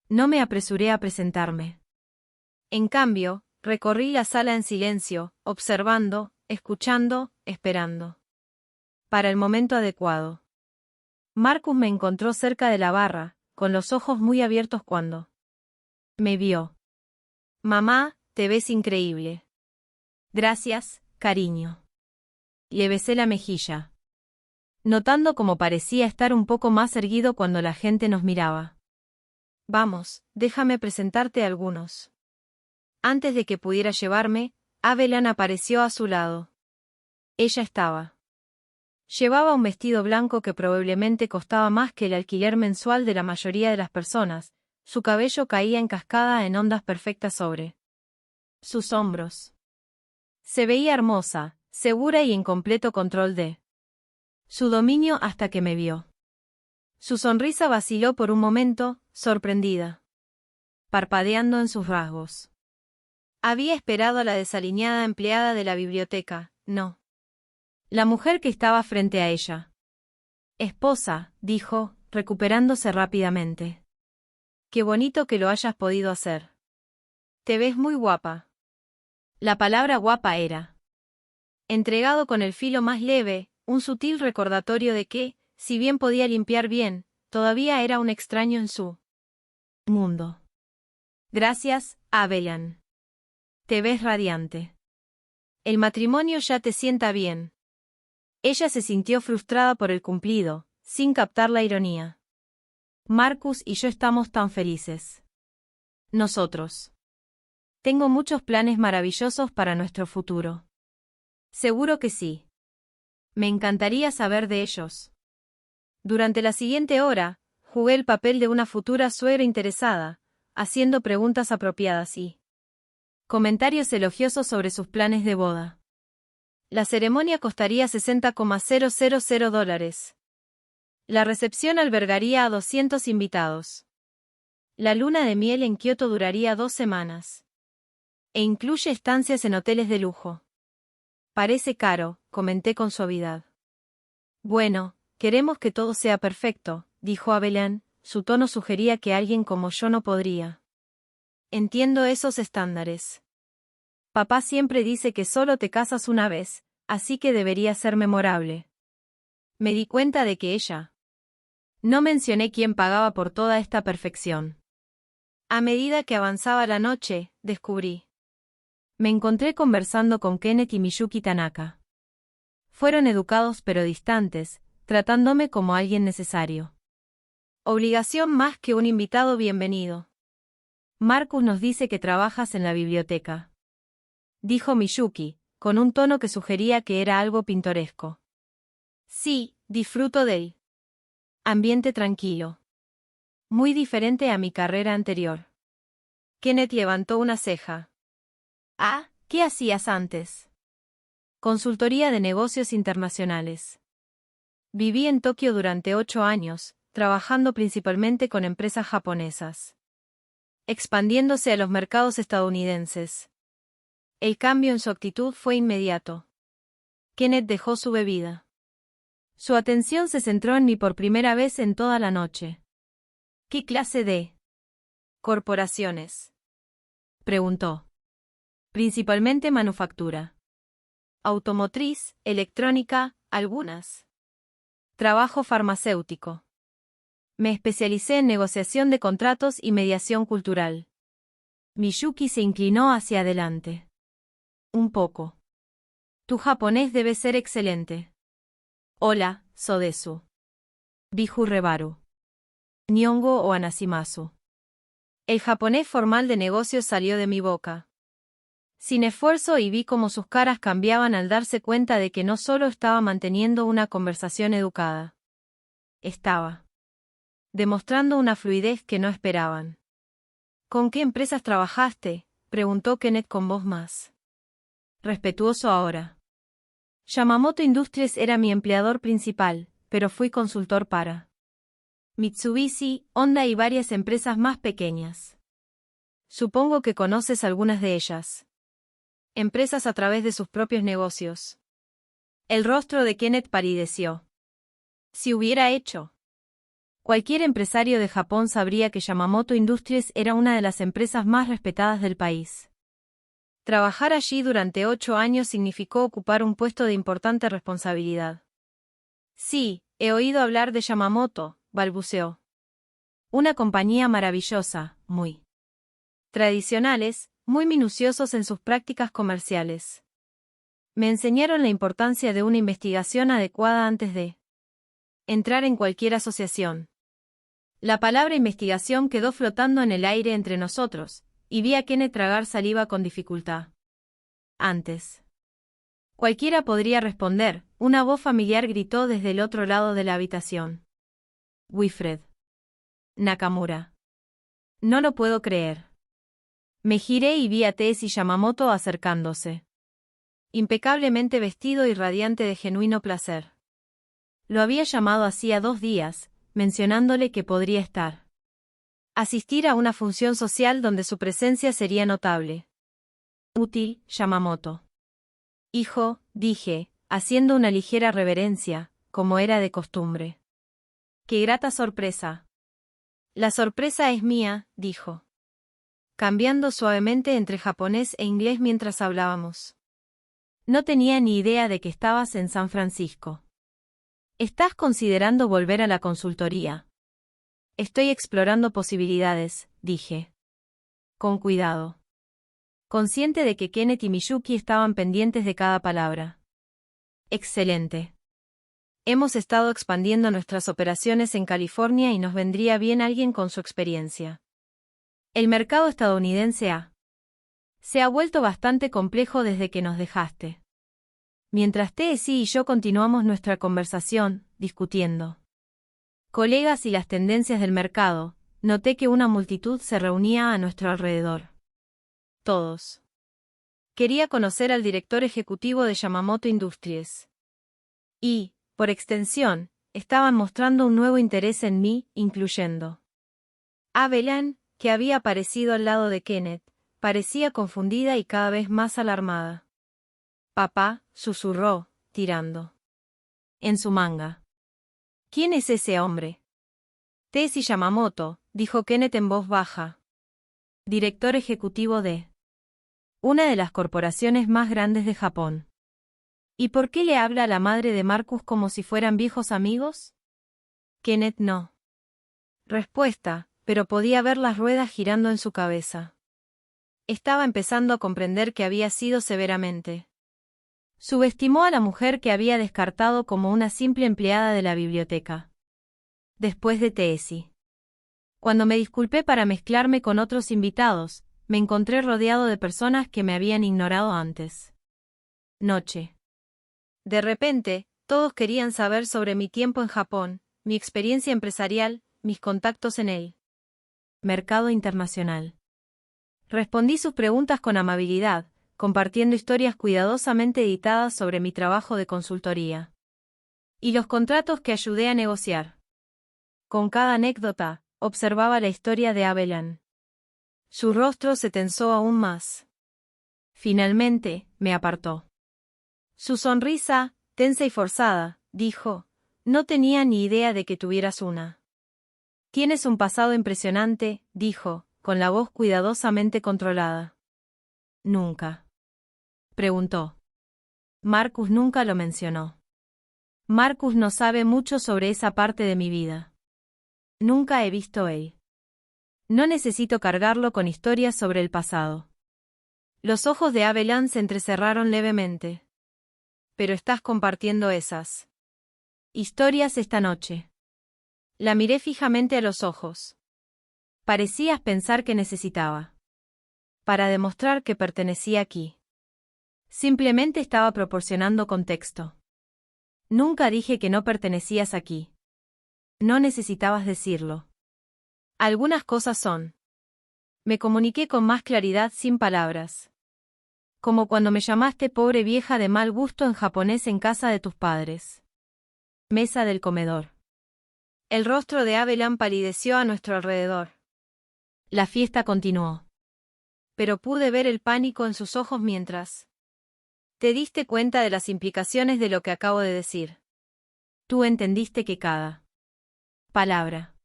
Speaker 1: no me apresuré a presentarme. En cambio, recorrí la sala en silencio, observando, escuchando, esperando. Para el momento adecuado. Marcus me encontró cerca de la barra, con los ojos muy abiertos cuando me vio. Mamá, te ves increíble. Gracias, cariño. Le besé la mejilla, notando cómo parecía estar un poco más erguido cuando la gente nos miraba. Vamos, déjame presentarte a algunos. Antes de que pudiera llevarme, Avellan apareció a su lado. Ella estaba. Llevaba un vestido blanco que probablemente costaba más que el alquiler mensual de la mayoría de las personas, su cabello caía en cascada en ondas perfectas sobre sus hombros. Se veía hermosa, segura y en completo control de su dominio hasta que me vio. Su sonrisa vaciló por un momento, sorprendida, parpadeando en sus rasgos. Había esperado a la desaliñada empleada de la biblioteca, no. La mujer que estaba frente a ella. Esposa, dijo, recuperándose rápidamente. Qué bonito que lo hayas podido hacer. Te ves muy guapa. La palabra guapa era entregado con el filo más leve, un sutil recordatorio de que, si bien podía limpiar bien, todavía era un extraño en su mundo. Gracias, Avellan. Te ves radiante. El matrimonio ya te sienta bien. Ella se sintió frustrada por el cumplido, sin captar la ironía. Marcus y yo estamos tan felices. Nosotros. Tengo muchos planes maravillosos para nuestro futuro. Seguro que sí. Me encantaría saber de ellos. Durante la siguiente hora, jugué el papel de una futura suegra interesada, haciendo preguntas apropiadas y comentarios elogiosos sobre sus planes de boda. La ceremonia costaría $60,000. La recepción albergaría a 200 invitados. La luna de miel en Kioto duraría 2 semanas. E incluye estancias en hoteles de lujo. Parece caro, comenté con suavidad. Bueno, queremos que todo sea perfecto, dijo Avellan, su tono sugería que alguien como yo no podría. Entiendo esos estándares. Papá siempre dice que solo te casas una vez, así que debería ser memorable. Me di cuenta de que ella. No mencioné quién pagaba por toda esta perfección. A medida que avanzaba la noche, descubrí. Me encontré conversando con Kenneth y Miyuki Tanaka. Fueron educados pero distantes, tratándome como alguien necesario. Obligación más que un invitado bienvenido. Marcus nos dice que trabajas en la biblioteca. Dijo Miyuki, con un tono que sugería que era algo pintoresco. Sí, disfruto del ambiente tranquilo. Muy diferente a mi carrera anterior. Kenneth levantó una ceja. Ah, ¿qué hacías antes? Consultoría de negocios internacionales. Viví en Tokio durante 8 años, trabajando principalmente con empresas japonesas. Expandiéndose a los mercados estadounidenses. El cambio en su actitud fue inmediato. Kenneth dejó su bebida. Su atención se centró en mí por primera vez en toda la noche. ¿Qué clase de corporaciones? Preguntó. Principalmente manufactura. Automotriz, electrónica, algunas. Trabajo farmacéutico. Me especialicé en negociación de contratos y mediación cultural. Miyuki se inclinó hacia adelante. Un poco. Tu japonés debe ser excelente. Hola, Sodesu. Biju Rebaru. Nihongo o Anasimasu. El japonés formal de negocios salió de mi boca. Sin esfuerzo y vi cómo sus caras cambiaban al darse cuenta de que no solo estaba manteniendo una conversación educada. Estaba demostrando una fluidez que no esperaban. ¿Con qué empresas trabajaste?, preguntó Kenneth con voz más respetuoso ahora. Yamamoto Industries era mi empleador principal, pero fui consultor para Mitsubishi, Honda y varias empresas más pequeñas. Supongo que conoces algunas de ellas. Empresas a través de sus propios negocios. El rostro de Kenneth palideció. Si hubiera hecho. Cualquier empresario de Japón sabría que Yamamoto Industries era una de las empresas más respetadas del país. Trabajar allí durante 8 años significó ocupar un puesto de importante responsabilidad. Sí, he oído hablar de Yamamoto, balbuceó. Una compañía maravillosa, muy tradicionales, muy minuciosos en sus prácticas comerciales. Me enseñaron la importancia de una investigación adecuada antes de entrar en cualquier asociación. La palabra investigación quedó flotando en el aire entre nosotros, y vi a Kenneth tragar saliva con dificultad. Antes. Cualquiera podría responder, una voz familiar gritó desde el otro lado de la habitación. Wilfred Nakamura. No lo puedo creer. Me giré y vi a Tessy Yamamoto acercándose. Impecablemente vestido y radiante de genuino placer. Lo había llamado hacía 2 días, mencionándole que podría asistir a una función social donde su presencia sería notable. Útil, Yamamoto. Hijo, dije, haciendo una ligera reverencia, como era de costumbre. ¡Qué grata sorpresa! La sorpresa es mía, dijo. Cambiando suavemente entre japonés e inglés mientras hablábamos. No tenía ni idea de que estabas en San Francisco. ¿Estás considerando volver a la consultoría? Estoy explorando posibilidades, dije. Con cuidado. Consciente de que Kenneth y Miyuki estaban pendientes de cada palabra. Excelente. Hemos estado expandiendo nuestras operaciones en California y nos vendría bien alguien con su experiencia. El mercado estadounidense se ha vuelto bastante complejo desde que nos dejaste. Mientras Tessy y yo continuamos nuestra conversación, discutiendo colegas y las tendencias del mercado, noté que una multitud se reunía a nuestro alrededor. Todos. Quería conocer al director ejecutivo de Yamamoto Industries. Y, por extensión, estaban mostrando un nuevo interés en mí, incluyendo Abelan, que había aparecido al lado de Kenneth, parecía confundida y cada vez más alarmada. Papá, susurró, tirando en su manga. ¿Quién es ese hombre? Tessy Yamamoto, dijo Kenneth en voz baja. Director ejecutivo de una de las corporaciones más grandes de Japón. ¿Y por qué le habla a la madre de Marcus como si fueran viejos amigos? Kenneth no. Respuesta, pero podía ver las ruedas girando en su cabeza. Estaba empezando a comprender que había sido severamente. Subestimó a la mujer que había descartado como una simple empleada de la biblioteca. Después de Tessy. Cuando me disculpé para mezclarme con otros invitados, me encontré rodeado de personas que me habían ignorado antes. Noche. De repente, todos querían saber sobre mi tiempo en Japón, mi experiencia empresarial, mis contactos en el mercado internacional. Respondí sus preguntas con amabilidad, compartiendo historias cuidadosamente editadas sobre mi trabajo de consultoría. Y los contratos que ayudé a negociar. Con cada anécdota, observaba la historia de Abelan. Su rostro se tensó aún más. Finalmente, me apartó. Su sonrisa, tensa y forzada, dijo, no tenía ni idea de que tuvieras una. Tienes un pasado impresionante, dijo, con la voz cuidadosamente controlada. Nunca. Preguntó. Marcus nunca lo mencionó. Marcus no sabe mucho sobre esa parte de mi vida. Nunca he visto él. No necesito cargarlo con historias sobre el pasado. Los ojos de Abelan se entrecerraron levemente. Pero estás compartiendo esas historias esta noche. La miré fijamente a los ojos. Parecías pensar que necesitaba. Para demostrar que pertenecía aquí. Simplemente estaba proporcionando contexto. Nunca dije que no pertenecías aquí. No necesitabas decirlo. Algunas cosas son. Me comuniqué con más claridad sin palabras. Como cuando me llamaste pobre vieja de mal gusto en japonés en casa de tus padres. Mesa del comedor. El rostro de Abelan palideció a nuestro alrededor. La fiesta continuó. Pero pude ver el pánico en sus ojos mientras. ¿Te diste cuenta de las implicaciones de lo que acabo de decir? Tú entendiste que cada palabra.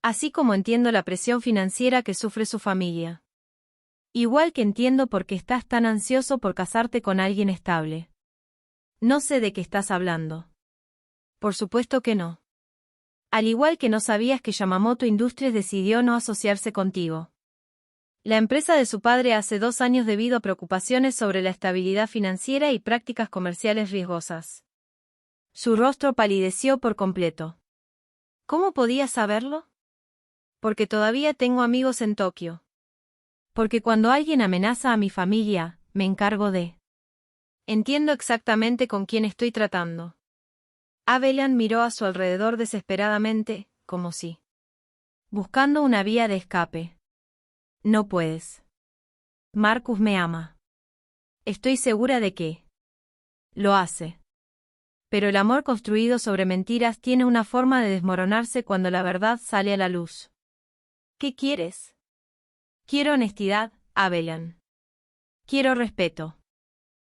Speaker 1: Así como entiendo la presión financiera que sufre su familia. Igual que entiendo por qué estás tan ansioso por casarte con alguien estable. No sé de qué estás hablando. Por supuesto que no. Al igual que no sabías que Yamamoto Industries decidió no asociarse contigo. La empresa de su padre hace 2 años debido a preocupaciones sobre la estabilidad financiera y prácticas comerciales riesgosas. Su rostro palideció por completo. ¿Cómo podías saberlo? Porque todavía tengo amigos en Tokio. Porque cuando alguien amenaza a mi familia, me encargo de. Entiendo exactamente con quién estoy tratando. Abelan miró a su alrededor desesperadamente, como si. Buscando una vía de escape. No puedes. Marcus me ama. Estoy segura de que. Lo hace. Pero el amor construido sobre mentiras tiene una forma de desmoronarse cuando la verdad sale a la luz. ¿Qué quieres? Quiero honestidad, Abelan. Quiero respeto.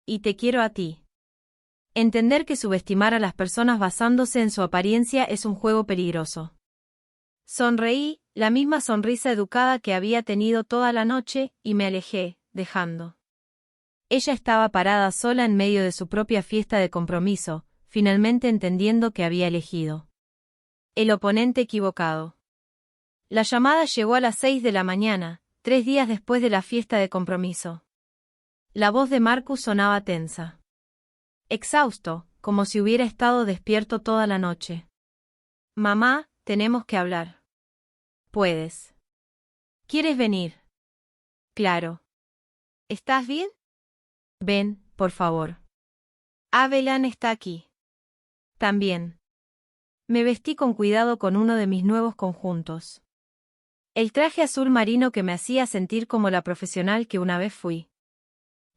Speaker 1: Y te quiero a ti. Entender que subestimar a las personas basándose en su apariencia es un juego peligroso. Sonreí, la misma sonrisa educada que había tenido toda la noche, y me alejé, dejando. Ella estaba parada sola en medio de su propia fiesta de compromiso, finalmente entendiendo que había elegido el oponente equivocado. La llamada llegó a las 6 de la mañana, 3 días después de la fiesta de compromiso. La voz de Marcus sonaba tensa. Exhausto, como si hubiera estado despierto toda la noche. Mamá, tenemos que hablar. ¿Puedes? ¿Quieres venir? Claro. ¿Estás bien? Ven, por favor. Abelan está aquí. También. Me vestí con cuidado con uno de mis nuevos conjuntos. El traje azul marino que me hacía sentir como la profesional que una vez fui.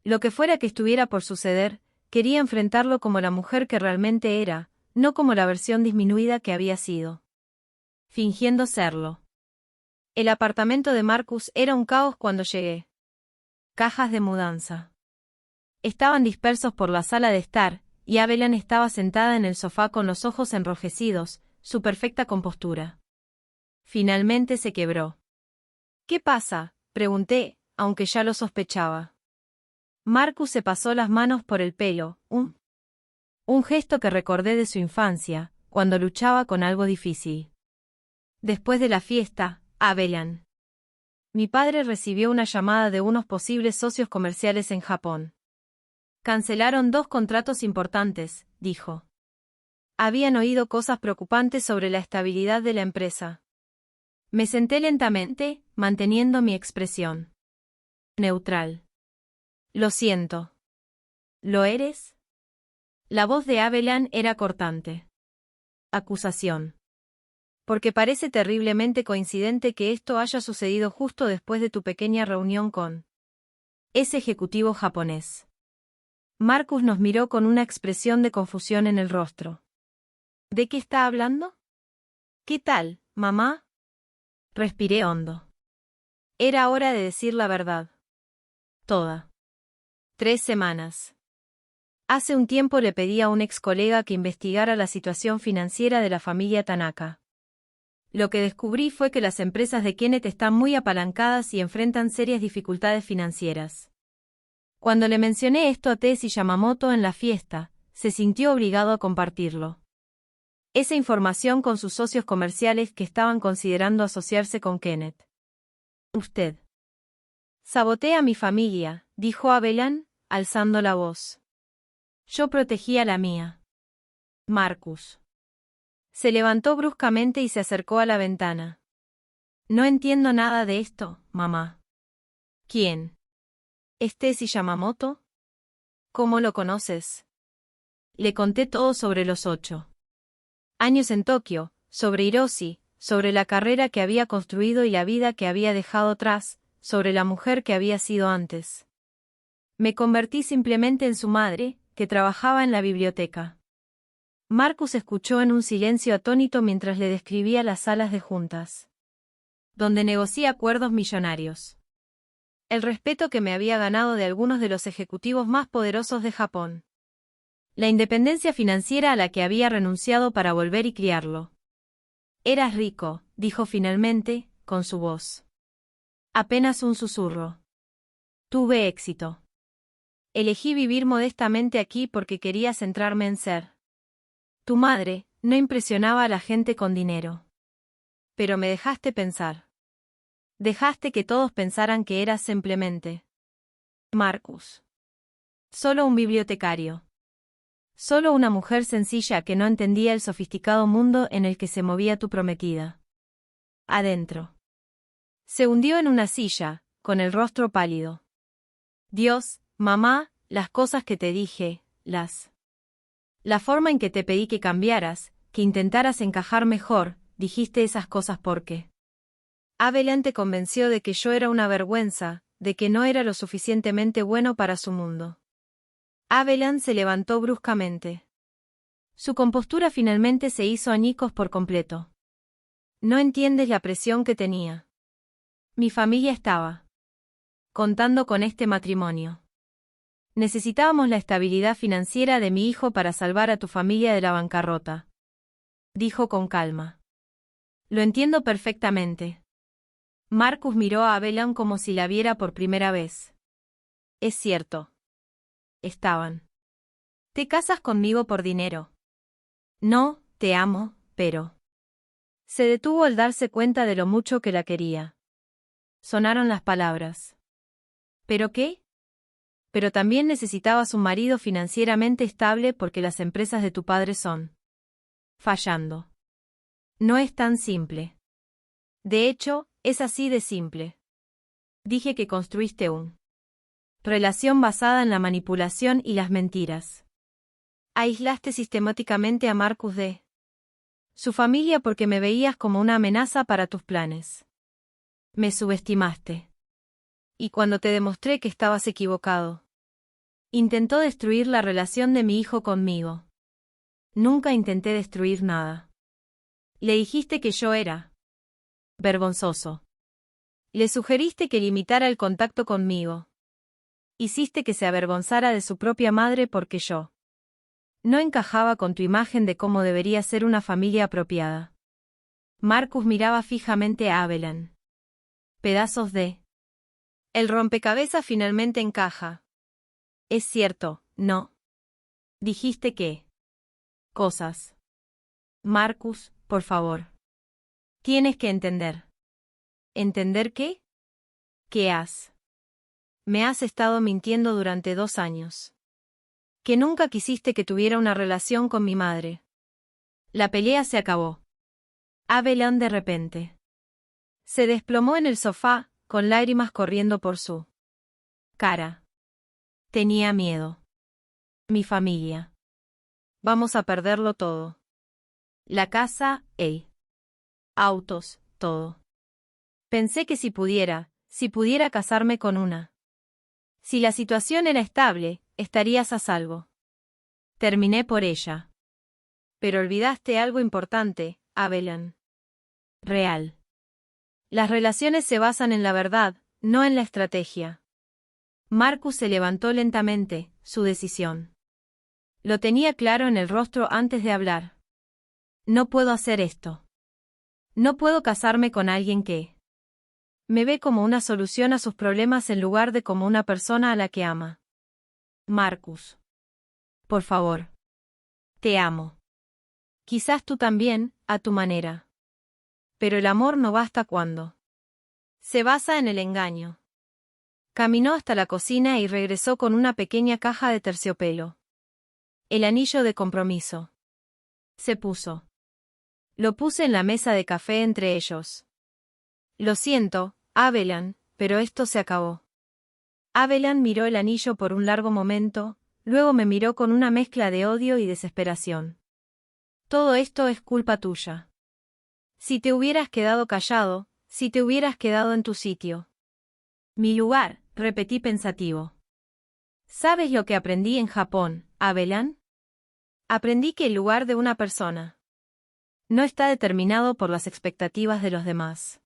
Speaker 1: Lo que fuera que estuviera por suceder, quería enfrentarlo como la mujer que realmente era, no como la versión disminuida que había sido. Fingiendo serlo. El apartamento de Marcus era un caos cuando llegué. Cajas de mudanza. Estaban dispersos por la sala de estar, y Abelan estaba sentada en el sofá con los ojos enrojecidos, su perfecta compostura. Finalmente se quebró. ¿Qué pasa?, pregunté, aunque ya lo sospechaba. Marcus se pasó las manos por el pelo, un gesto que recordé de su infancia, cuando luchaba con algo difícil. Después de la fiesta, Abelan. Mi padre recibió una llamada de unos posibles socios comerciales en Japón. Cancelaron 2 contratos importantes, dijo. Habían oído cosas preocupantes sobre la estabilidad de la empresa. Me senté lentamente, manteniendo mi expresión neutral. Lo siento. ¿Lo eres? La voz de Abelan era cortante. Acusación. Porque parece terriblemente coincidente que esto haya sucedido justo después de tu pequeña reunión con ese ejecutivo japonés. Marcus nos miró con una expresión de confusión en el rostro. ¿De qué está hablando? ¿Qué tal, mamá? Respiré hondo. Era hora de decir la verdad. Toda. 3 semanas. Hace un tiempo le pedí a un ex colega que investigara la situación financiera de la familia Tanaka. Lo que descubrí fue que las empresas de Kenneth están muy apalancadas y enfrentan serias dificultades financieras. Cuando le mencioné esto a Tetsu Yamamoto en la fiesta, se sintió obligado a compartirlo. Esa información con sus socios comerciales que estaban considerando asociarse con Kenneth. Usted. Sabotea a mi familia, dijo Abelan, alzando la voz. Yo protegía la mía. Marcus. Se levantó bruscamente y se acercó a la ventana. No entiendo nada de esto, mamá. ¿Quién? ¿Es Tetsu Yamamoto? ¿Cómo lo conoces? Le conté todo sobre los 8 años en Tokio, sobre Hiroshi, sobre la carrera que había construido y la vida que había dejado atrás, sobre la mujer que había sido antes. Me convertí simplemente en su madre, que trabajaba en la biblioteca. Marcus escuchó en un silencio atónito mientras le describía las salas de juntas, donde negocié acuerdos millonarios. El respeto que me había ganado de algunos de los ejecutivos más poderosos de Japón. La independencia financiera a la que había renunciado para volver y criarlo. Eras rico, dijo finalmente, con su voz. Apenas un susurro. Tuve éxito. Elegí vivir modestamente aquí porque quería centrarme en ser. Tu madre no impresionaba a la gente con dinero. Pero me dejaste pensar. Dejaste que todos pensaran que eras simplemente Marcus. Solo un bibliotecario. Solo una mujer sencilla que no entendía el sofisticado mundo en el que se movía tu prometida. Adentro. Se hundió en una silla, con el rostro pálido. Dios, mamá, las cosas que te dije, la forma en que te pedí que cambiaras, que intentaras encajar mejor, dijiste esas cosas porque. Abelan te convenció de que yo era una vergüenza, de que no era lo suficientemente bueno para su mundo. Abelan se levantó bruscamente. Su compostura finalmente se hizo añicos por completo. No entiendes la presión que tenía. Mi familia estaba contando con este matrimonio. Necesitábamos la estabilidad financiera de mi hijo para salvar a tu familia de la bancarrota. Dijo con calma. Lo entiendo perfectamente. Marcus miró a Abelan como si la viera por primera vez. Es cierto. Estaban. ¿Te casas conmigo por dinero? No, te amo, pero. Se detuvo al darse cuenta de lo mucho que la quería. Sonaron las palabras. ¿Pero qué? Pero también necesitabas un marido financieramente estable porque las empresas de tu padre son fallando. No es tan simple. De hecho, es así de simple. Dije que construiste una relación basada en la manipulación y las mentiras. Aislaste sistemáticamente a Marcus de su familia porque me veías como una amenaza para tus planes. Me subestimaste. Y cuando te demostré que estabas equivocado, intentó destruir la relación de mi hijo conmigo. Nunca intenté destruir nada. Le dijiste que yo era vergonzoso. Le sugeriste que limitara el contacto conmigo. Hiciste que se avergonzara de su propia madre porque yo no encajaba con tu imagen de cómo debería ser una familia apropiada. Marcus miraba fijamente a Abelan. Pedazos de. El rompecabezas finalmente encaja. Es cierto, ¿no? Dijiste que. Cosas. Marcus, por favor. Tienes que entender. ¿Entender qué? ¿Qué has? Me has estado mintiendo durante 2 años. Que nunca quisiste que tuviera una relación con mi madre. La pelea se acabó. Abelan de repente se desplomó en el sofá, con lágrimas corriendo por su cara. Tenía miedo. Mi familia. Vamos a perderlo todo. La casa, autos, todo. Pensé que si pudiera casarme con una. Si la situación era estable, estarías a salvo. Terminé por ella. Pero olvidaste algo importante, Abelan. Real. Las relaciones se basan en la verdad, no en la estrategia. Marcus se levantó lentamente, su decisión. Lo tenía claro en el rostro antes de hablar. No puedo hacer esto. No puedo casarme con alguien que me ve como una solución a sus problemas en lugar de como una persona a la que ama. Marcus. Por favor. Te amo. Quizás tú también, a tu manera. Pero el amor no basta cuando se basa en el engaño. Caminó hasta la cocina y regresó con una pequeña caja de terciopelo. El anillo de compromiso. Se puso. Lo puse en la mesa de café entre ellos. Lo siento, Abelan, pero esto se acabó. Abelan miró el anillo por un largo momento, luego me miró con una mezcla de odio y desesperación. Todo esto es culpa tuya. Si te hubieras quedado callado, si te hubieras quedado en tu sitio. Mi lugar, repetí pensativo. ¿Sabes lo que aprendí en Japón, Abelan? Aprendí que el lugar de una persona no está determinado por las expectativas de los demás.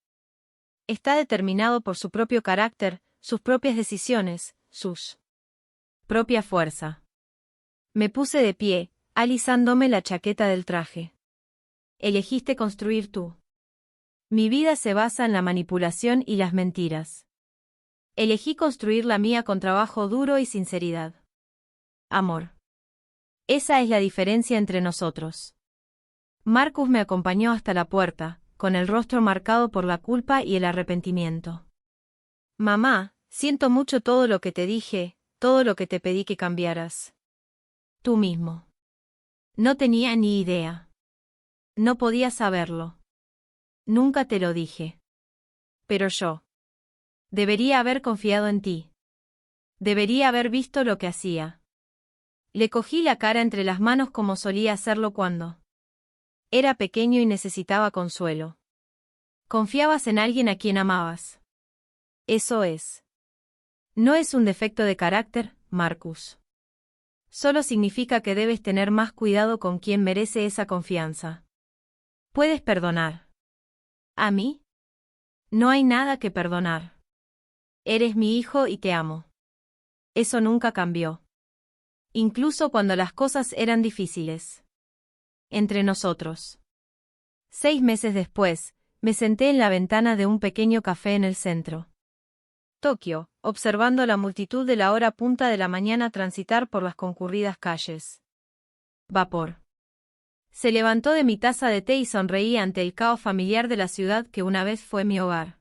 Speaker 1: Está determinado por su propio carácter, sus propias decisiones, sus propia fuerza. Me puse de pie, alisándome la chaqueta del traje. Elegiste construir tú. Mi vida se basa en la manipulación y las mentiras. Elegí construir la mía con trabajo duro y sinceridad. Amor. Esa es la diferencia entre nosotros. Marcus me acompañó hasta la puerta, con el rostro marcado por la culpa y el arrepentimiento. Mamá, siento mucho todo lo que te dije, todo lo que te pedí que cambiaras. Tú mismo. No tenía ni idea. No podía saberlo. Nunca te lo dije. Pero yo. Debería haber confiado en ti. Debería haber visto lo que hacía. Le cogí la cara entre las manos como solía hacerlo cuando era pequeño y necesitaba consuelo. Confiabas en alguien a quien amabas. Eso es. No es un defecto de carácter, Marcus. Solo significa que debes tener más cuidado con quien merece esa confianza. ¿Puedes perdonar? ¿A mí? No hay nada que perdonar. Eres mi hijo y te amo. Eso nunca cambió. Incluso cuando las cosas eran difíciles. Entre nosotros. 6 meses después, me senté en la ventana de un pequeño café en el centro. Tokio, observando la multitud de la hora punta de la mañana transitar por las concurridas calles. Vapor. Se levantó de mi taza de té y sonreí ante el caos familiar de la ciudad que una vez fue mi hogar.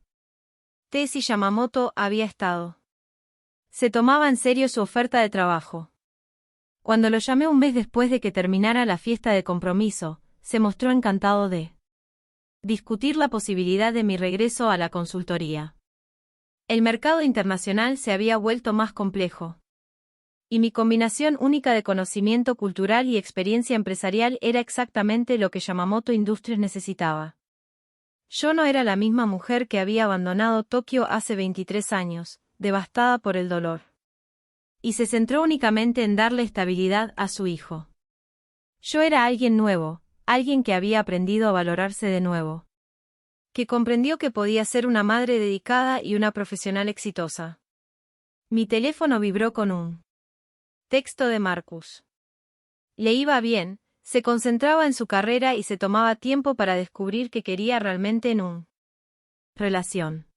Speaker 1: Tetsuya Yamamoto había estado. Se tomaba en serio su oferta de trabajo. Cuando lo llamé un mes después de que terminara la fiesta de compromiso, se mostró encantado de discutir la posibilidad de mi regreso a la consultoría. El mercado internacional se había vuelto más complejo. Y mi combinación única de conocimiento cultural y experiencia empresarial era exactamente lo que Yamamoto Industries necesitaba. Yo no era la misma mujer que había abandonado Tokio hace 23 años, devastada por el dolor. Y se centró únicamente en darle estabilidad a su hijo. Yo era alguien nuevo, alguien que había aprendido a valorarse de nuevo. Que comprendió que podía ser una madre dedicada y una profesional exitosa. Mi teléfono vibró con un texto de Marcus. Le iba bien, se concentraba en su carrera y se tomaba tiempo para descubrir qué quería realmente en una relación.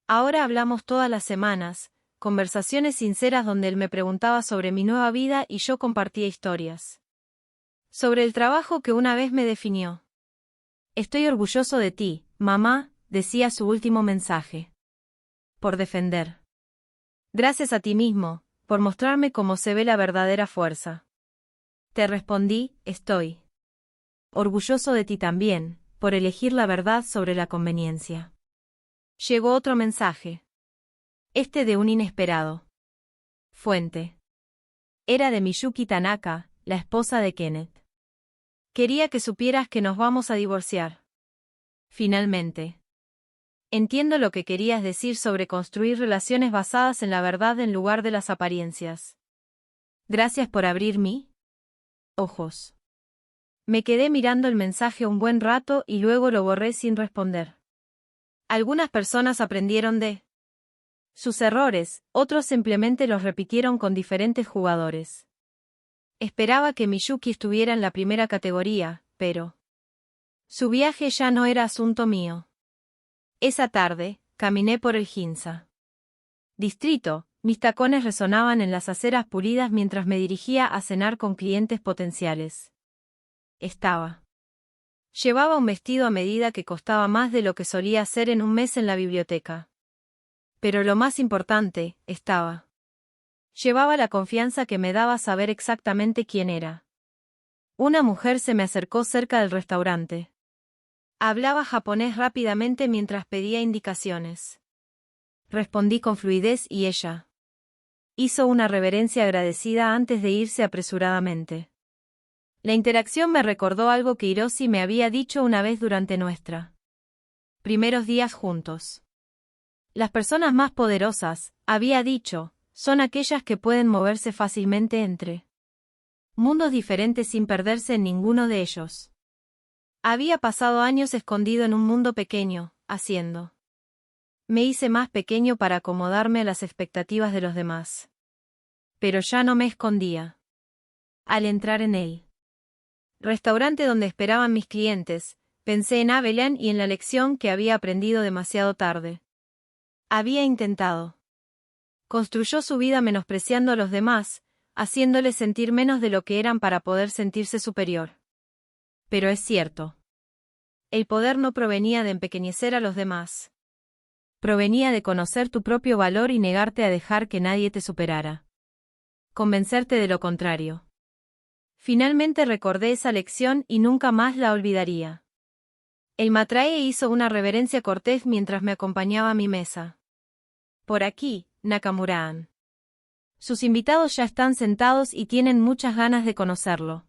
Speaker 1: Ahora hablamos todas las semanas, conversaciones sinceras donde él me preguntaba sobre mi nueva vida y yo compartía historias. Sobre el trabajo que una vez me definió. Estoy orgulloso de ti, mamá, decía su último mensaje. Por defender. Gracias a ti mismo, por mostrarme cómo se ve la verdadera fuerza. Te respondí, estoy orgulloso de ti también, por elegir la verdad sobre la conveniencia. Llegó otro mensaje. Este de un inesperado fuente. Era de Miyuki Tanaka, la esposa de Kenneth. Quería que supieras que nos vamos a divorciar. Finalmente. Entiendo lo que querías decir sobre construir relaciones basadas en la verdad en lugar de las apariencias. Gracias por abrir mis ojos. Me quedé mirando el mensaje un buen rato y luego lo borré sin responder. Algunas personas aprendieron de sus errores, otros simplemente los repitieron con diferentes jugadores. Esperaba que Miyuki estuviera en la primera categoría, pero su viaje ya no era asunto mío. Esa tarde, caminé por el Ginza distrito, mis tacones resonaban en las aceras pulidas mientras me dirigía a cenar con clientes potenciales. Llevaba un vestido a medida que costaba más de lo que solía hacer en un mes en la biblioteca. Pero lo más importante, llevaba la confianza que me daba saber exactamente quién era. Una mujer se me acercó cerca del restaurante. Hablaba japonés rápidamente mientras pedía indicaciones. Respondí con fluidez y ella hizo una reverencia agradecida antes de irse apresuradamente. La interacción me recordó algo que Hiroshi me había dicho una vez durante nuestros primeros días juntos. Las personas más poderosas, había dicho, son aquellas que pueden moverse fácilmente entre mundos diferentes sin perderse en ninguno de ellos. Había pasado años escondido en un mundo pequeño, haciendo. Me hice más pequeño para acomodarme a las expectativas de los demás. Pero ya no me escondía. Al entrar en el restaurante donde esperaban mis clientes, pensé en Avelyn y en la lección que había aprendido demasiado tarde. Había intentado. Construyó su vida menospreciando a los demás, haciéndoles sentir menos de lo que eran para poder sentirse superior. Pero es cierto. El poder no provenía de empequeñecer a los demás. Provenía de conocer tu propio valor y negarte a dejar que nadie te superara. Convencerte de lo contrario. Finalmente recordé esa lección y nunca más la olvidaría. El matrae hizo una reverencia cortés mientras me acompañaba a mi mesa. Por aquí, Nakamura-an. Sus invitados ya están sentados y tienen muchas ganas de conocerlo.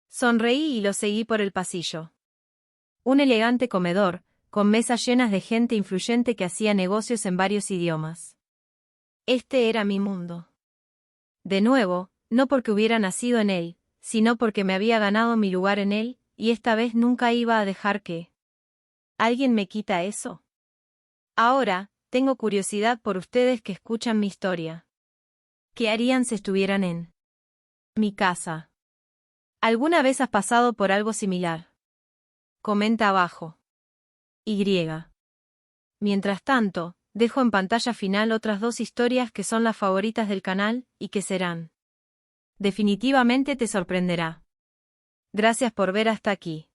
Speaker 1: Sonreí y lo seguí por el pasillo. Un elegante comedor, con mesas llenas de gente influyente que hacía negocios en varios idiomas. Este era mi mundo. De nuevo, no porque hubiera nacido en él, sino porque me había ganado mi lugar en él, y esta vez nunca iba a dejar que alguien me quita eso. Ahora, tengo curiosidad por ustedes que escuchan mi historia. ¿Qué harían si estuvieran en mi casa? ¿Alguna vez has pasado por algo similar? Comenta abajo. Y. Mientras tanto, dejo en pantalla final otras 2 historias que son las favoritas del canal, y que serán. Definitivamente te sorprenderá. Gracias por ver hasta aquí.